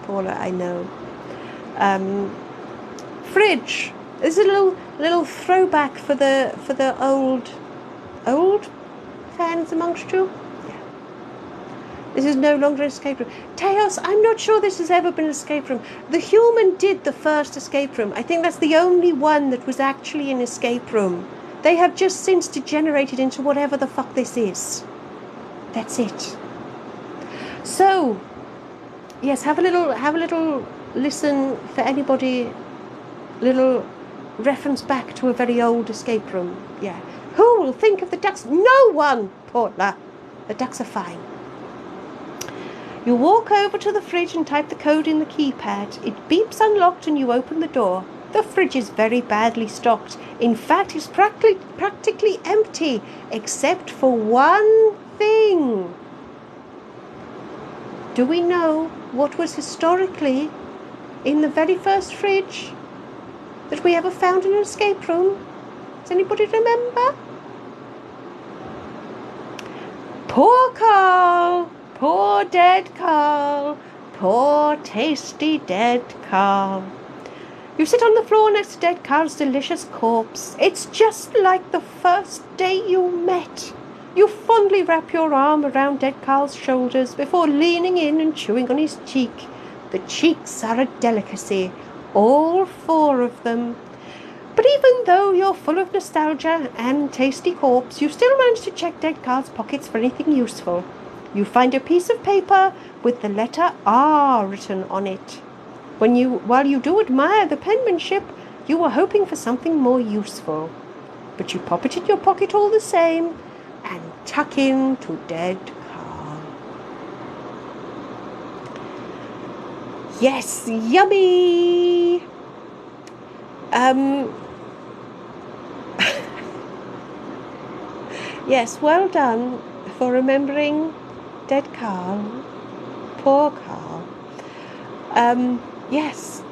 Paula, I know. Fridge. There's a little throwback for the old fans amongst you. Yeah. This is no longer an escape room. Teos, I'm not sure this has ever been an escape room. The Human did the first escape room. I think that's the only one that was actually an escape room. They have just since degenerated into whatever the fuck this is. That's it. So, yes, have a little listen for anybody. Little reference back to a very old escape room. Yeah. Who will think of the ducks? No one, Paula. The ducks are fine. You walk over to the fridge and type the code in the keypad. It beeps unlocked and you open the door. The fridge is very badly stocked. In fact, it's practically empty, except for one thing. Do we know what was historically in the very first fridge that we ever found in an escape room? Does anybody remember? Poor Carl. Poor dead Carl. Poor tasty dead Carl. You sit on the floor next to dead Carl's delicious corpse. It's just like the first day you met. You fondly wrap your arm around dead Carl's shoulders before leaning in and chewing on his cheek. The cheeks are a delicacy, all 4 of them. But even though you're full of nostalgia and tasty corpse, you still manage to check dead Carl's pockets for anything useful. You find a piece of paper with the letter R written on it. While you do admire the penmanship, you are hoping for something more useful. But you pop it in your pocket all the same and tuck in to dead Carl. Yes, yummy! Yes, well done for remembering dead Carl. Poor Carl. Yes.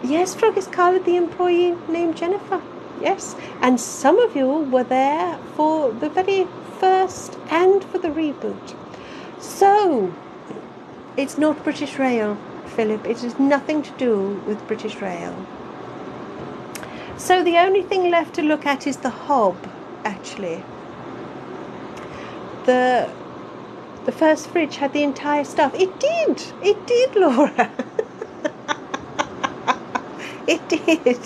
Yes, Frog is Carl, the employee named Jennifer. Yes. And some of you were there for the very first and for the reboot. So, it's not British Rail, Philip. It has nothing to do with British Rail. So the only thing left to look at is the hob, actually. The first fridge had the entire stuff. It did, Laura. It did.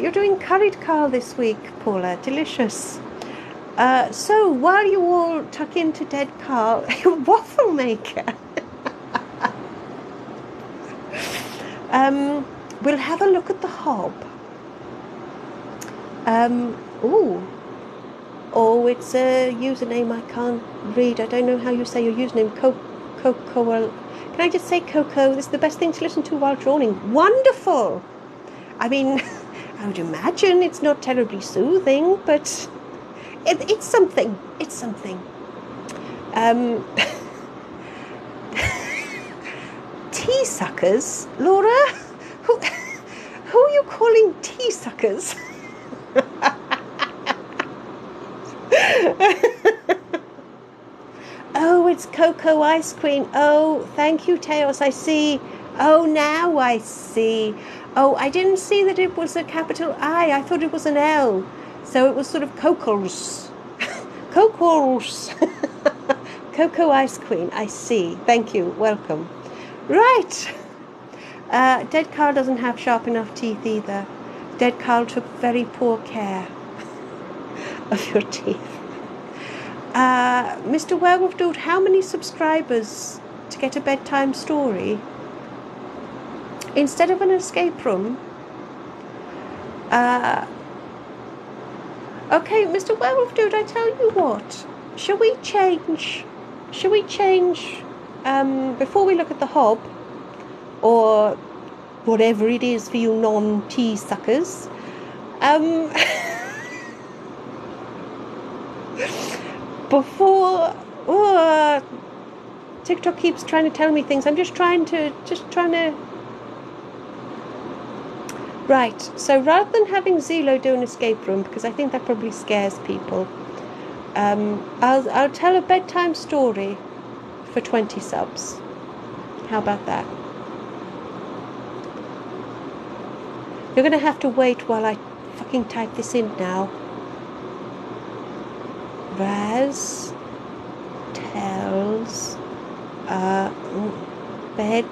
You're doing curried Carl this week, Paula. Delicious. So while you all tuck into dead Carl, your waffle maker. We'll have a look at the hob. Oh, it's a username I can't read. I don't know how you say your username. Coco. Can I just say Coco? This is the best thing to listen to while drawing. Wonderful! I mean, I would imagine it's not terribly soothing, but it's something. It's something. Tea suckers? Laura? Who are you calling tea suckers? Oh, it's Cocoa Ice Cream. Oh, thank you, Teos. I see. Oh, now I see. Oh, I didn't see that it was a capital I. I thought it was an L. So it was sort of Cocos. Cocos. Cocoa Ice Cream. I see. Thank you. Welcome. Right. Dead Carl doesn't have sharp enough teeth either. Dead Carl took very poor care of your teeth. Mr. Werewolf Dude, how many subscribers to get a bedtime story? Instead of an escape room. Okay, Mr. Werewolf Dude, I tell you what. Shall we change, before we look at the hob, or whatever it is for you non-tea suckers, before TikTok keeps trying to tell me things. I'm just trying to right, so rather than having Zelo do an escape room, because I think that probably scares people, I'll tell a bedtime story for 20 subs. How about that? You're gonna have to wait while I fucking type this in now. Raz tells bed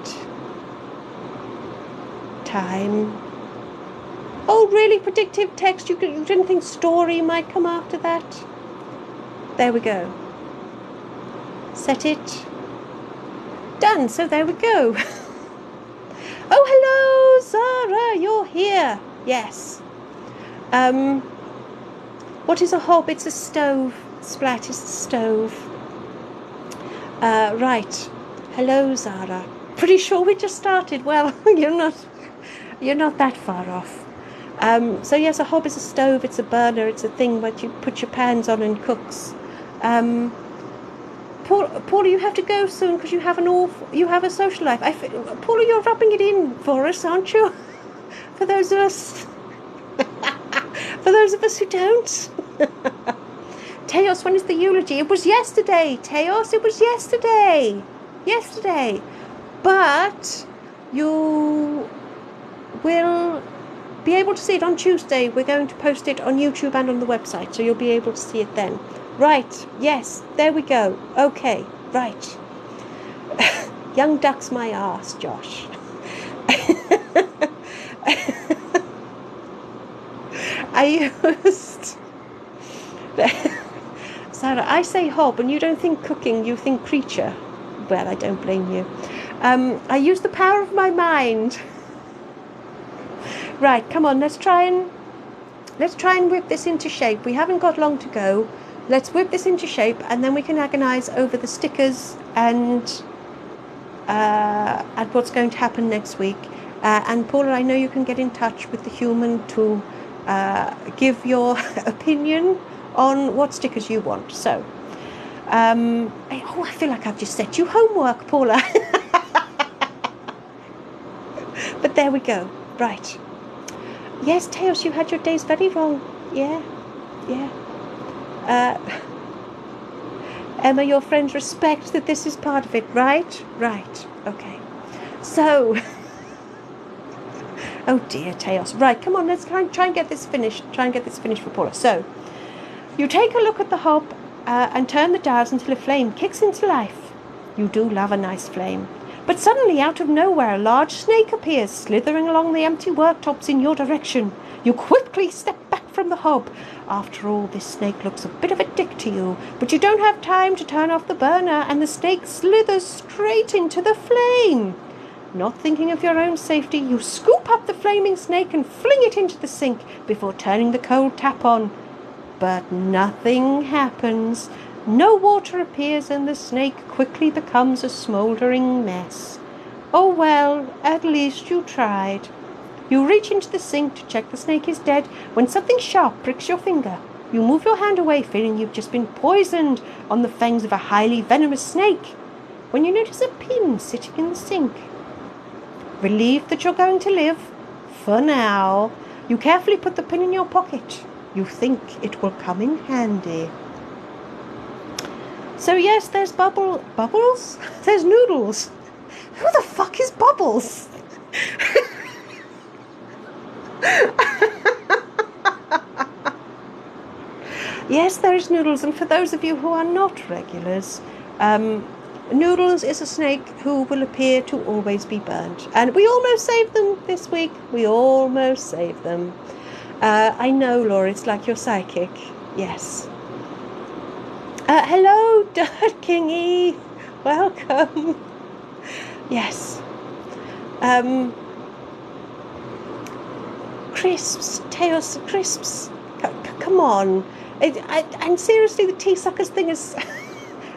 time. Oh, really? Predictive text? You didn't think story might come after that? There we go. Set it. Done. So there we go. Oh, hello, Zara. You're here. Yes. What is a hob? It's a stove. Splat is the stove. Right. Hello, Zara. Pretty sure we just started. Well, you're not that far off. So yes, a hob is a stove. It's a burner. It's a thing where you put your pans on and cooks. Paula, you have to go soon because you have a social life. Paula, you're rubbing it in for us, aren't you? For those of us who don't. Teos, when is the eulogy? It was yesterday, Teos. It was yesterday. Yesterday. But you will be able to see it on Tuesday. We're going to post it on YouTube and on the website, so you'll be able to see it then. Right. Yes. There we go. Okay. Right. Young duck's my arse, Josh. I used... So Clara, I say hob and you don't think cooking, you think creature. Well, I don't blame you. I use the power of my mind. Right, come on, let's try and whip this into shape. We haven't got long to go. Let's whip this into shape, and then we can agonize over the stickers and at what's going to happen next week. And Paula, I know you can get in touch with the human to give your opinion on what stickers you want. So, I feel like I've just set you homework, Paula. But there we go. Right. Yes, Teos, you had your days very wrong. Yeah. Emma, your friends respect that this is part of it, right? Right. Okay. So, oh dear, Teos. Right, come on, let's try and get this finished. Try and get this finished for Paula. So, you take a look at the hob and turn the dials until a flame kicks into life. You do love a nice flame. But suddenly, out of nowhere, a large snake appears, slithering along the empty worktops in your direction. You quickly step back from the hob. After all, this snake looks a bit of a dick to you, but you don't have time to turn off the burner, and the snake slithers straight into the flame. Not thinking of your own safety, you scoop up the flaming snake and fling it into the sink before turning the cold tap on. But nothing happens. No water appears, and the snake quickly becomes a smouldering mess. Oh well, at least you tried. You reach into the sink to check the snake is dead when something sharp pricks your finger. You move your hand away, feeling you've just been poisoned on the fangs of a highly venomous snake, when you notice a pin sitting in the sink. Relieved that you're going to live, for now, you carefully put the pin in your pocket. You think it will come in handy. So yes, there's Bubbles? There's Noodles. Who the fuck is Bubbles? Yes, there's Noodles, and for those of you who are not regulars, Noodles is a snake who will appear to always be burnt. And we almost saved them this week. We almost saved them. I know, Laura, it's like you're psychic. Yes. Hello, Dirt Kingy. Welcome. Yes. Crisps, Teos, crisps. Come on. And seriously, the tea suckers thing is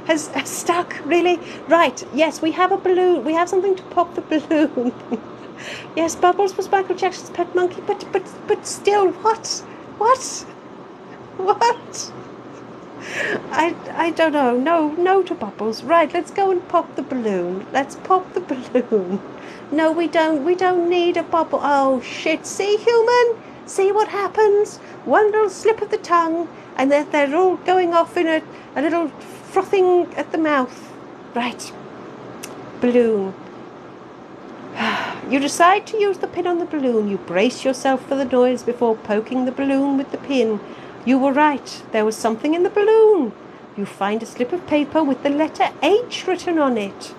has stuck, really? Right, yes, we have a balloon. We have something to pop the balloon. Yes, Bubbles was Michael Jackson's pet monkey, but still, what? I don't know. No to Bubbles. Right, let's go and pop the balloon. Let's pop the balloon. No, we don't need a bubble. Oh, shit. See, human? See what happens? One little slip of the tongue, and they're all going off in a little frothing at the mouth. Right. Balloon. You decide to use the pin on the balloon. You brace yourself for the noise before poking the balloon with the pin. You were right. There was something in the balloon. You find a slip of paper with the letter H written on it.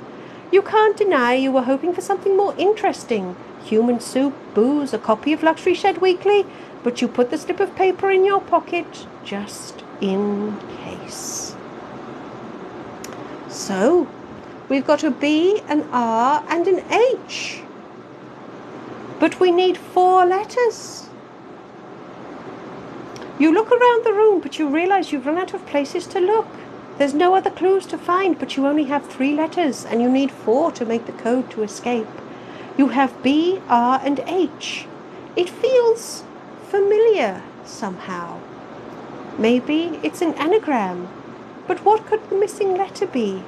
You can't deny you were hoping for something more interesting. Human soup, booze, a copy of Luxury Shed Weekly, but you put the slip of paper in your pocket just in case. So, we've got a B, an R, and an H. But we need 4 letters. You look around the room, but you realize you've run out of places to look. There's no other clues to find, but you only have 3 letters, and you need 4 to make the code to escape. You have B, R, and H. It feels familiar somehow. Maybe it's an anagram. But what could the missing letter be?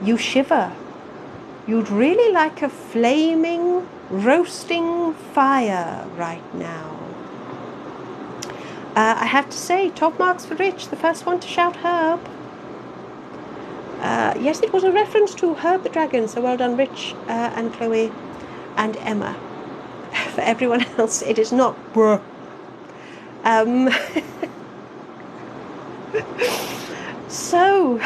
You shiver. You'd really like a flaming, roasting fire right now. I have to say, top marks for Rich, the first one to shout Herb. Yes, it was a reference to Herb the Dragon, so well done, Rich, and Chloe, and Emma. For everyone else, it is not bruh. So,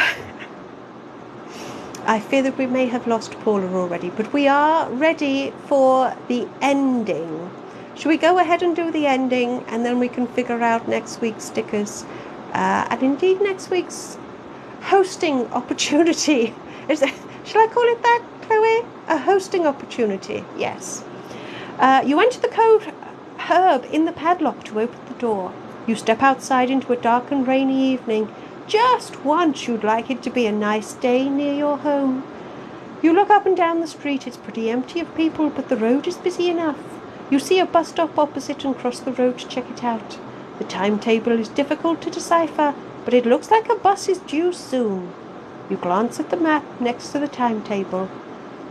I fear that we may have lost Paula already, but we are ready for the ending. Should we go ahead and do the ending, and then we can figure out next week's stickers? And indeed next week's hosting opportunity. Shall I call it that, Chloe? A hosting opportunity, yes. You enter the code herb in the padlock to open the door. You step outside into a dark and rainy evening. Just once you'd like it to be a nice day near your home. You look up and down the street. It's pretty empty of people, but the road is busy enough. You see a bus stop opposite and cross the road to check it out. The timetable is difficult to decipher, but it looks like a bus is due soon. You glance at the map next to the timetable.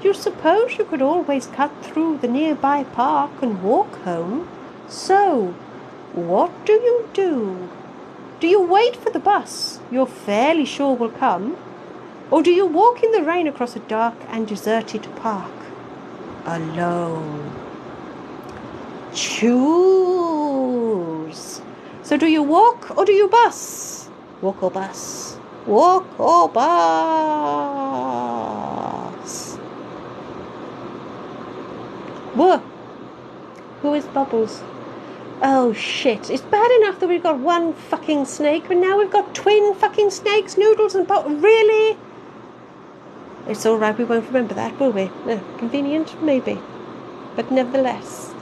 You suppose you could always cut through the nearby park and walk home. So, what do you do? Do you wait for the bus you're fairly sure will come? Or do you walk in the rain across a dark and deserted park? Alone. Choose. So do you walk or do you bus? Walk or bus? Walk or bus? Whoa. Who is Bubbles? Oh shit, it's bad enough that we've got one fucking snake, but now we've got twin fucking snakes, Noodles and Bubbles. Really? It's alright, we won't remember that, will we? No, convenient, maybe. But nevertheless.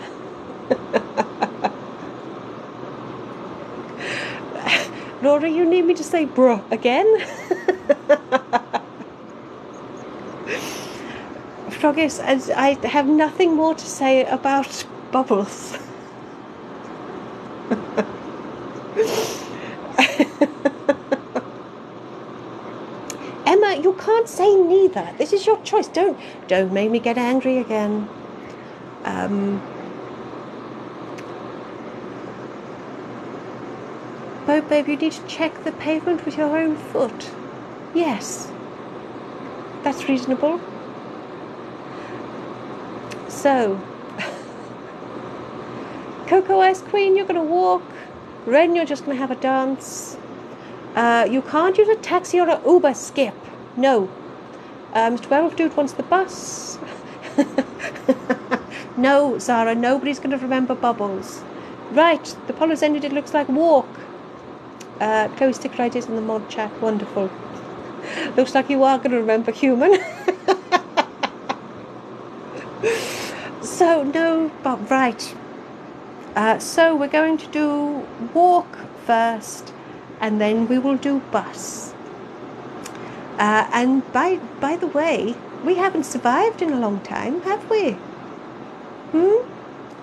Laura, you need me to say bruh again? Froggies, I have nothing more to say about Bubbles. Emma, you can't say neither. This is your choice. Don't make me get angry again. Babe, you need to check the pavement with your own foot. Yes, that's reasonable. So, Cocoa Ice Queen, you're going to walk. Ren, you're just going to have a dance. You can't use a taxi or an Uber, Skip. No. Mr. Werewolf Dude wants the bus. No, Zara, nobody's going to remember Bubbles. Right, the poll's ended, it looks like walk. Chloe Sticker ideas in the mod chat, wonderful. Looks like you are going to remember human. So, no, but right. So we're going to do walk first, and then we will do bus. And by the way, we haven't survived in a long time, have we?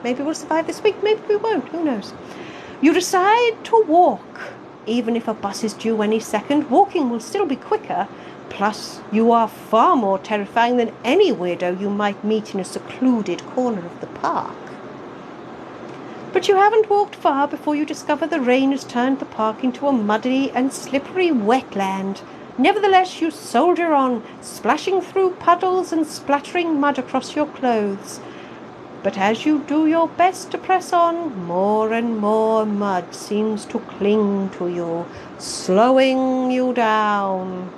Maybe we'll survive this week, maybe we won't, who knows. You decide to walk. Even if a bus is due any second, walking will still be quicker. Plus, you are far more terrifying than any weirdo you might meet in a secluded corner of the park. But you haven't walked far before you discover the rain has turned the park into a muddy and slippery wetland. Nevertheless, you soldier on, splashing through puddles and splattering mud across your clothes. But as you do your best to press on, more and more mud seems to cling to you, slowing you down.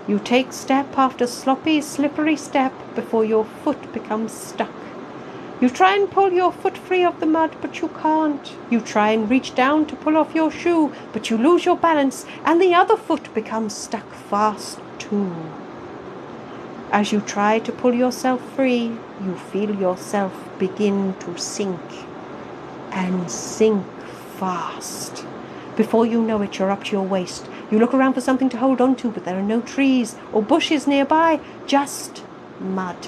You take step after sloppy, slippery step before your foot becomes stuck. You try and pull your foot free of the mud, but you can't. You try and reach down to pull off your shoe, but you lose your balance, and the other foot becomes stuck fast too. As you try to pull yourself free, you feel yourself begin to sink, and sink fast. Before you know it, you're up to your waist. You look around for something to hold on to, but there are no trees or bushes nearby, just mud.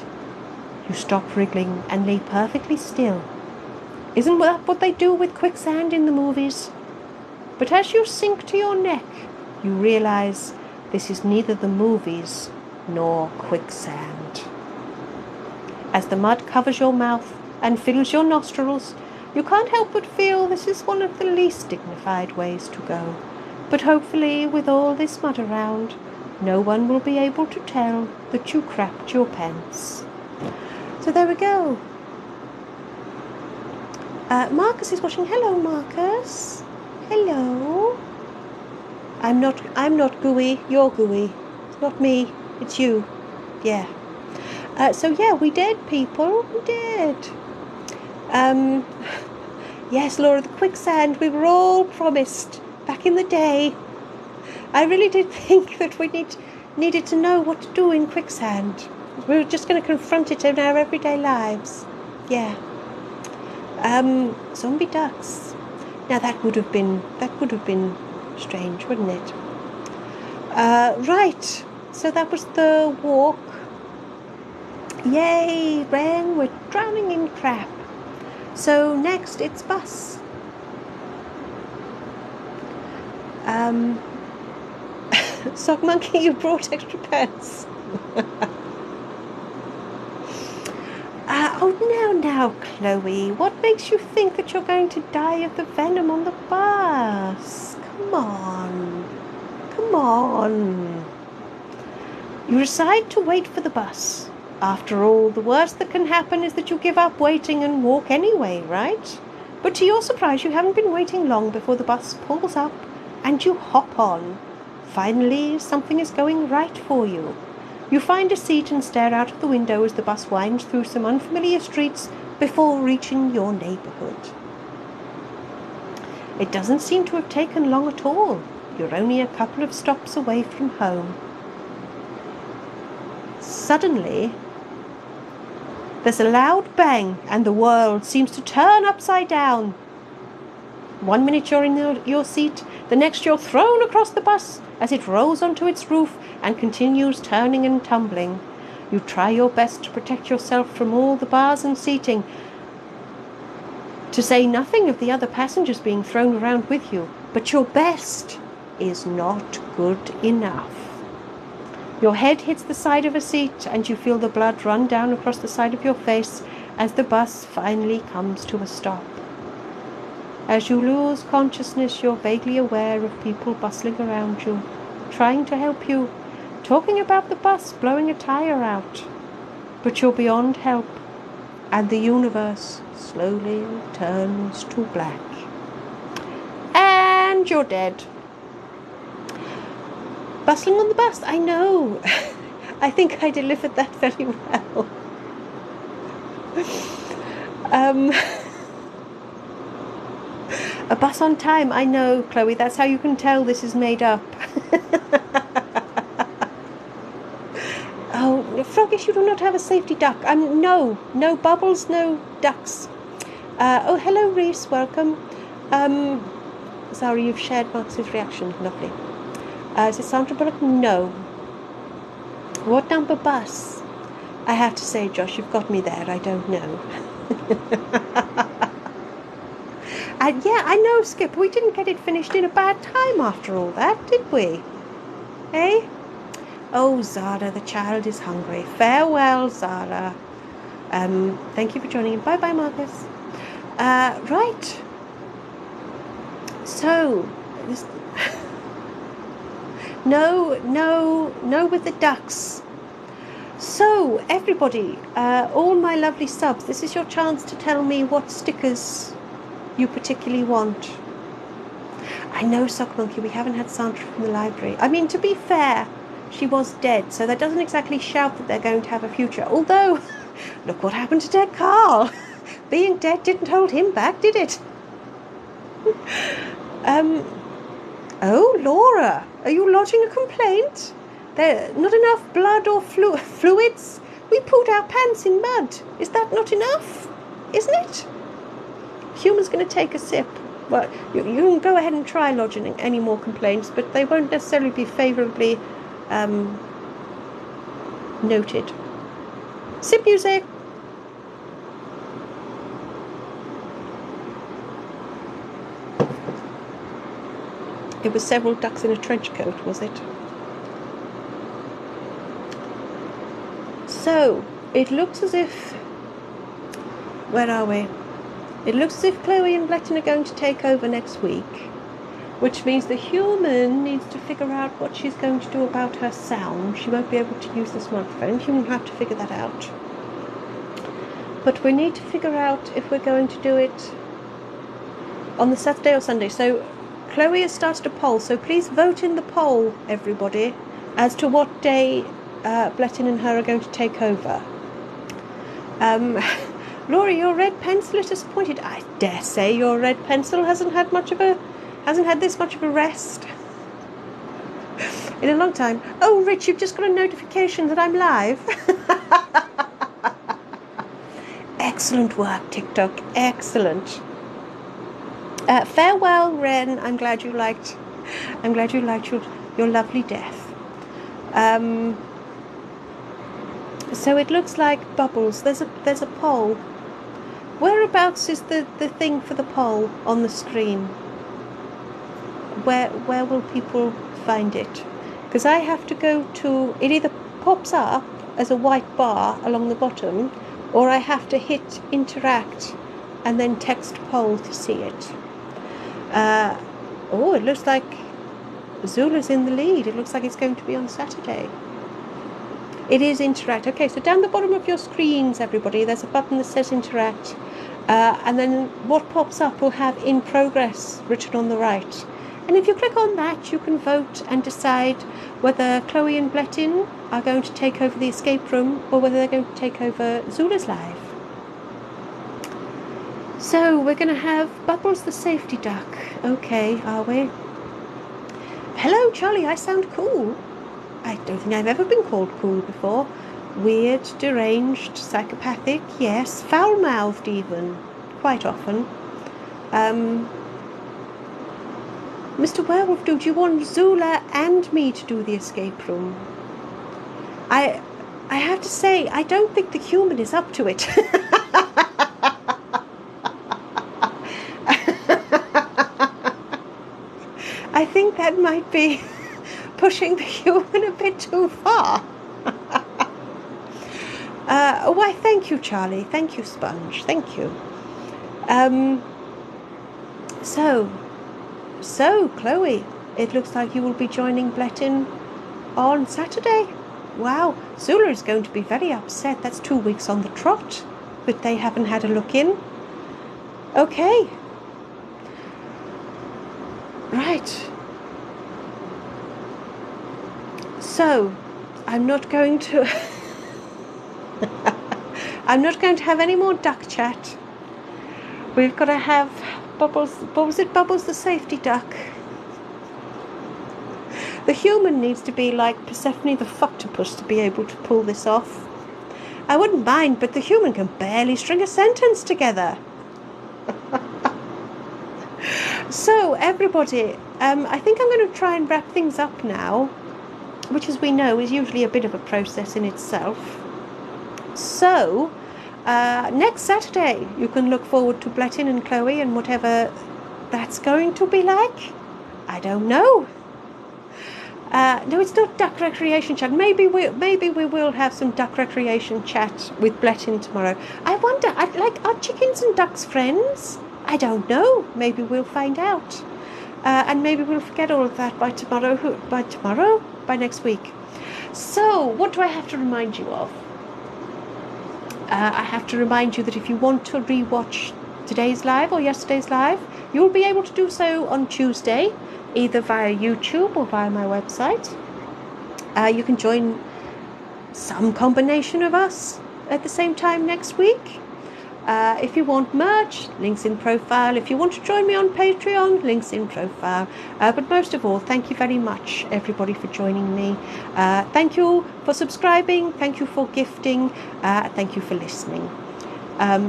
You stop wriggling and lay perfectly still. Isn't that what they do with quicksand in the movies? But as you sink to your neck, you realize this is neither the movies nor quicksand. As the mud covers your mouth and fills your nostrils, you can't help but feel this is one of the least dignified ways to go. But hopefully, with all this mud around, no one will be able to tell that you crapped your pants. So there we go. Marcus is watching. Hello, Marcus. Hello. I'm not gooey. You're gooey. It's not me. It's you. Yeah. So yeah, we did, people. We did. Yes, Laura, the quicksand. We were all promised back in the day, I really did think that we needed to know what to do in quicksand. We were just going to confront it in our everyday lives. Yeah. Zombie ducks. Now that would have been strange, wouldn't it? Right. So that was the walk. Yay, Ren, we're drowning in crap. So next it's bus. Sock Monkey, you brought extra pants. Oh, now, Chloe, what makes you think that you're going to die of the venom on the bus? Come on. You decide to wait for the bus. After all, the worst that can happen is that you give up waiting and walk anyway, right? But to your surprise, you haven't been waiting long before the bus pulls up and you hop on. Finally, something is going right for you. You find a seat and stare out of the window as the bus winds through some unfamiliar streets before reaching your neighborhood. It doesn't seem to have taken long at all. You're only a couple of stops away from home. Suddenly, there's a loud bang and the world seems to turn upside down. 1 minute you're in your seat, the next you're thrown across the bus as it rolls onto its roof and continues turning and tumbling. You try your best to protect yourself from all the bars and seating, to say nothing of the other passengers being thrown around with you, but your best is not good enough. Your head hits the side of a seat and you feel the blood run down across the side of your face as the bus finally comes to a stop. As you lose consciousness, you're vaguely aware of people bustling around you, trying to help you, talking about the bus blowing a tire out. But you're beyond help, and the universe slowly turns to black. And you're dead. Bustling on the bus, I know. I think I delivered that very well. A bus on time, I know, Chloe, that's how you can tell this is made up. Oh, Froggish, you do not have a safety duck. No bubbles, no ducks. Oh, hello, Reese, welcome. Sorry, you've shared Marcus's reaction, lovely. Is it Sandra Bullock? No. What number bus? I have to say, Josh, you've got me there, I don't know. Yeah, I know, Skip, we didn't get it finished in a bad time after all that, did we? Eh? Oh, Zara, the child is hungry. Farewell, Zara. Thank you for joining in. Bye-bye, Marcus. Right. So, no with the ducks. So, everybody, all my lovely subs, this is your chance to tell me what stickers you particularly want. I know, Sock Monkey, we haven't had Sandra from the library. I mean, to be fair, she was dead, so that doesn't exactly shout that they're going to have a future. Although, look what happened to dead Carl. Being dead didn't hold him back, did it? Oh, Laura, are you lodging a complaint? There not enough blood or fluids? We pulled our pants in mud. Is that not enough? Isn't it? Human's going to take a sip. Well, you can go ahead and try lodging any more complaints, but they won't necessarily be favourably noted. Sip music. It was several ducks in a trench coat, was it? So, it looks as if... Where are we? It looks as if Chloe and Bletton are going to take over next week, which means the human needs to figure out what she's going to do about her sound. She won't be able to use this microphone. Human will have to figure that out. But we need to figure out if we're going to do it on the Saturday or Sunday. So Chloe has started a poll, so please vote in the poll, everybody, as to what day Bletton and her are going to take over. Laura, your red pencil is disappointed. I dare say your red pencil hasn't had much of a Hasn't had this much of a rest in a long time. Oh, Rich, you've just got a notification that I'm live. Excellent work, TikTok. Excellent. Farewell, Ren. I'm glad you liked your lovely death. So it looks like Bubbles. There's a poll. Whereabouts is the thing for the poll on the screen? Where will people find it? Because I have to go to, it either pops up as a white bar along the bottom, or I have to hit interact and then text poll to see it. Oh, it looks like Zula's in the lead. It looks like it's going to be on Saturday. It is interact. Okay, so down the bottom of your screens, everybody, there's a button that says interact. And then what pops up will have in progress written on the right. And if you click on that, you can vote and decide whether Chloe and Blettin are going to take over the escape room or whether they're going to take over Zula's live. So we're going to have Bubbles the safety duck. Okay, are we? Hello, Charlie, I sound cool. I don't think I've ever been called cool before. Weird, deranged, psychopathic, yes, foul-mouthed even, quite often. Mr. Werewolf Dude, you want Zula and me to do the escape room? I have to say, I don't think the human is up to it. I think that might be pushing the human a bit too far. Why, thank you, Charlie. Thank you, Sponge. Thank you. So, Chloe, it looks like you will be joining Blettin on Saturday. Wow, Zula is going to be very upset. That's 2 weeks on the trot, but they haven't had a look in. Okay. Right. So, I'm not going to have any more duck chat. We've got to have Bubbles, what was it? Bubbles the safety duck. The human needs to be like Persephone the fucktopus to be able to pull this off. I wouldn't mind, but the human can barely string a sentence together. So, everybody, I think I'm going to try and wrap things up now, which, as we know, is usually a bit of a process in itself. So, next Saturday, you can look forward to Blettin and Chloe and whatever that's going to be like. I don't know. No, it's not duck recreation chat. Maybe we will have some duck recreation chat with Blettin tomorrow. I wonder, are chickens and ducks friends? I don't know. Maybe we'll find out. And maybe we'll forget all of that by tomorrow. By next week. So, what do I have to remind you of? I have to remind you that if you want to rewatch today's live or yesterday's live, you'll be able to do so on Tuesday, either via YouTube or via my website. You can join some combination of us at the same time next week. If you want merch, links in profile. If you want to join me on Patreon, links in profile. But most of all, thank you very much, everybody, for joining me. Thank you for subscribing. Thank you for gifting. Thank you for listening.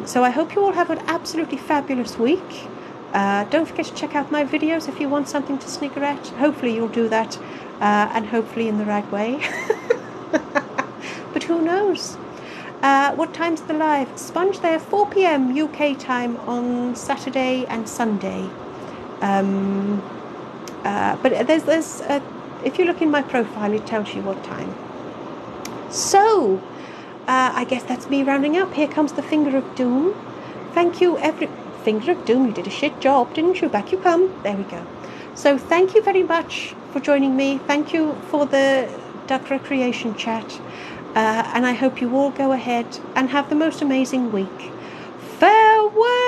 So I hope you all have an absolutely fabulous week. Don't forget to check out my videos if you want something to snigger at. Hopefully you'll do that, and hopefully in the right way. But who knows? What time's the live? Sponge there, 4 p.m. UK time on Saturday and Sunday. But there's if you look in my profile, it tells you what time. So, I guess that's me rounding up. Here comes the finger of doom. Thank you, Finger of Doom, you did a shit job, didn't you? Back you come. There we go. So thank you very much for joining me. Thank you for the duck recreation chat. And I hope you all go ahead and have the most amazing week. Farewell!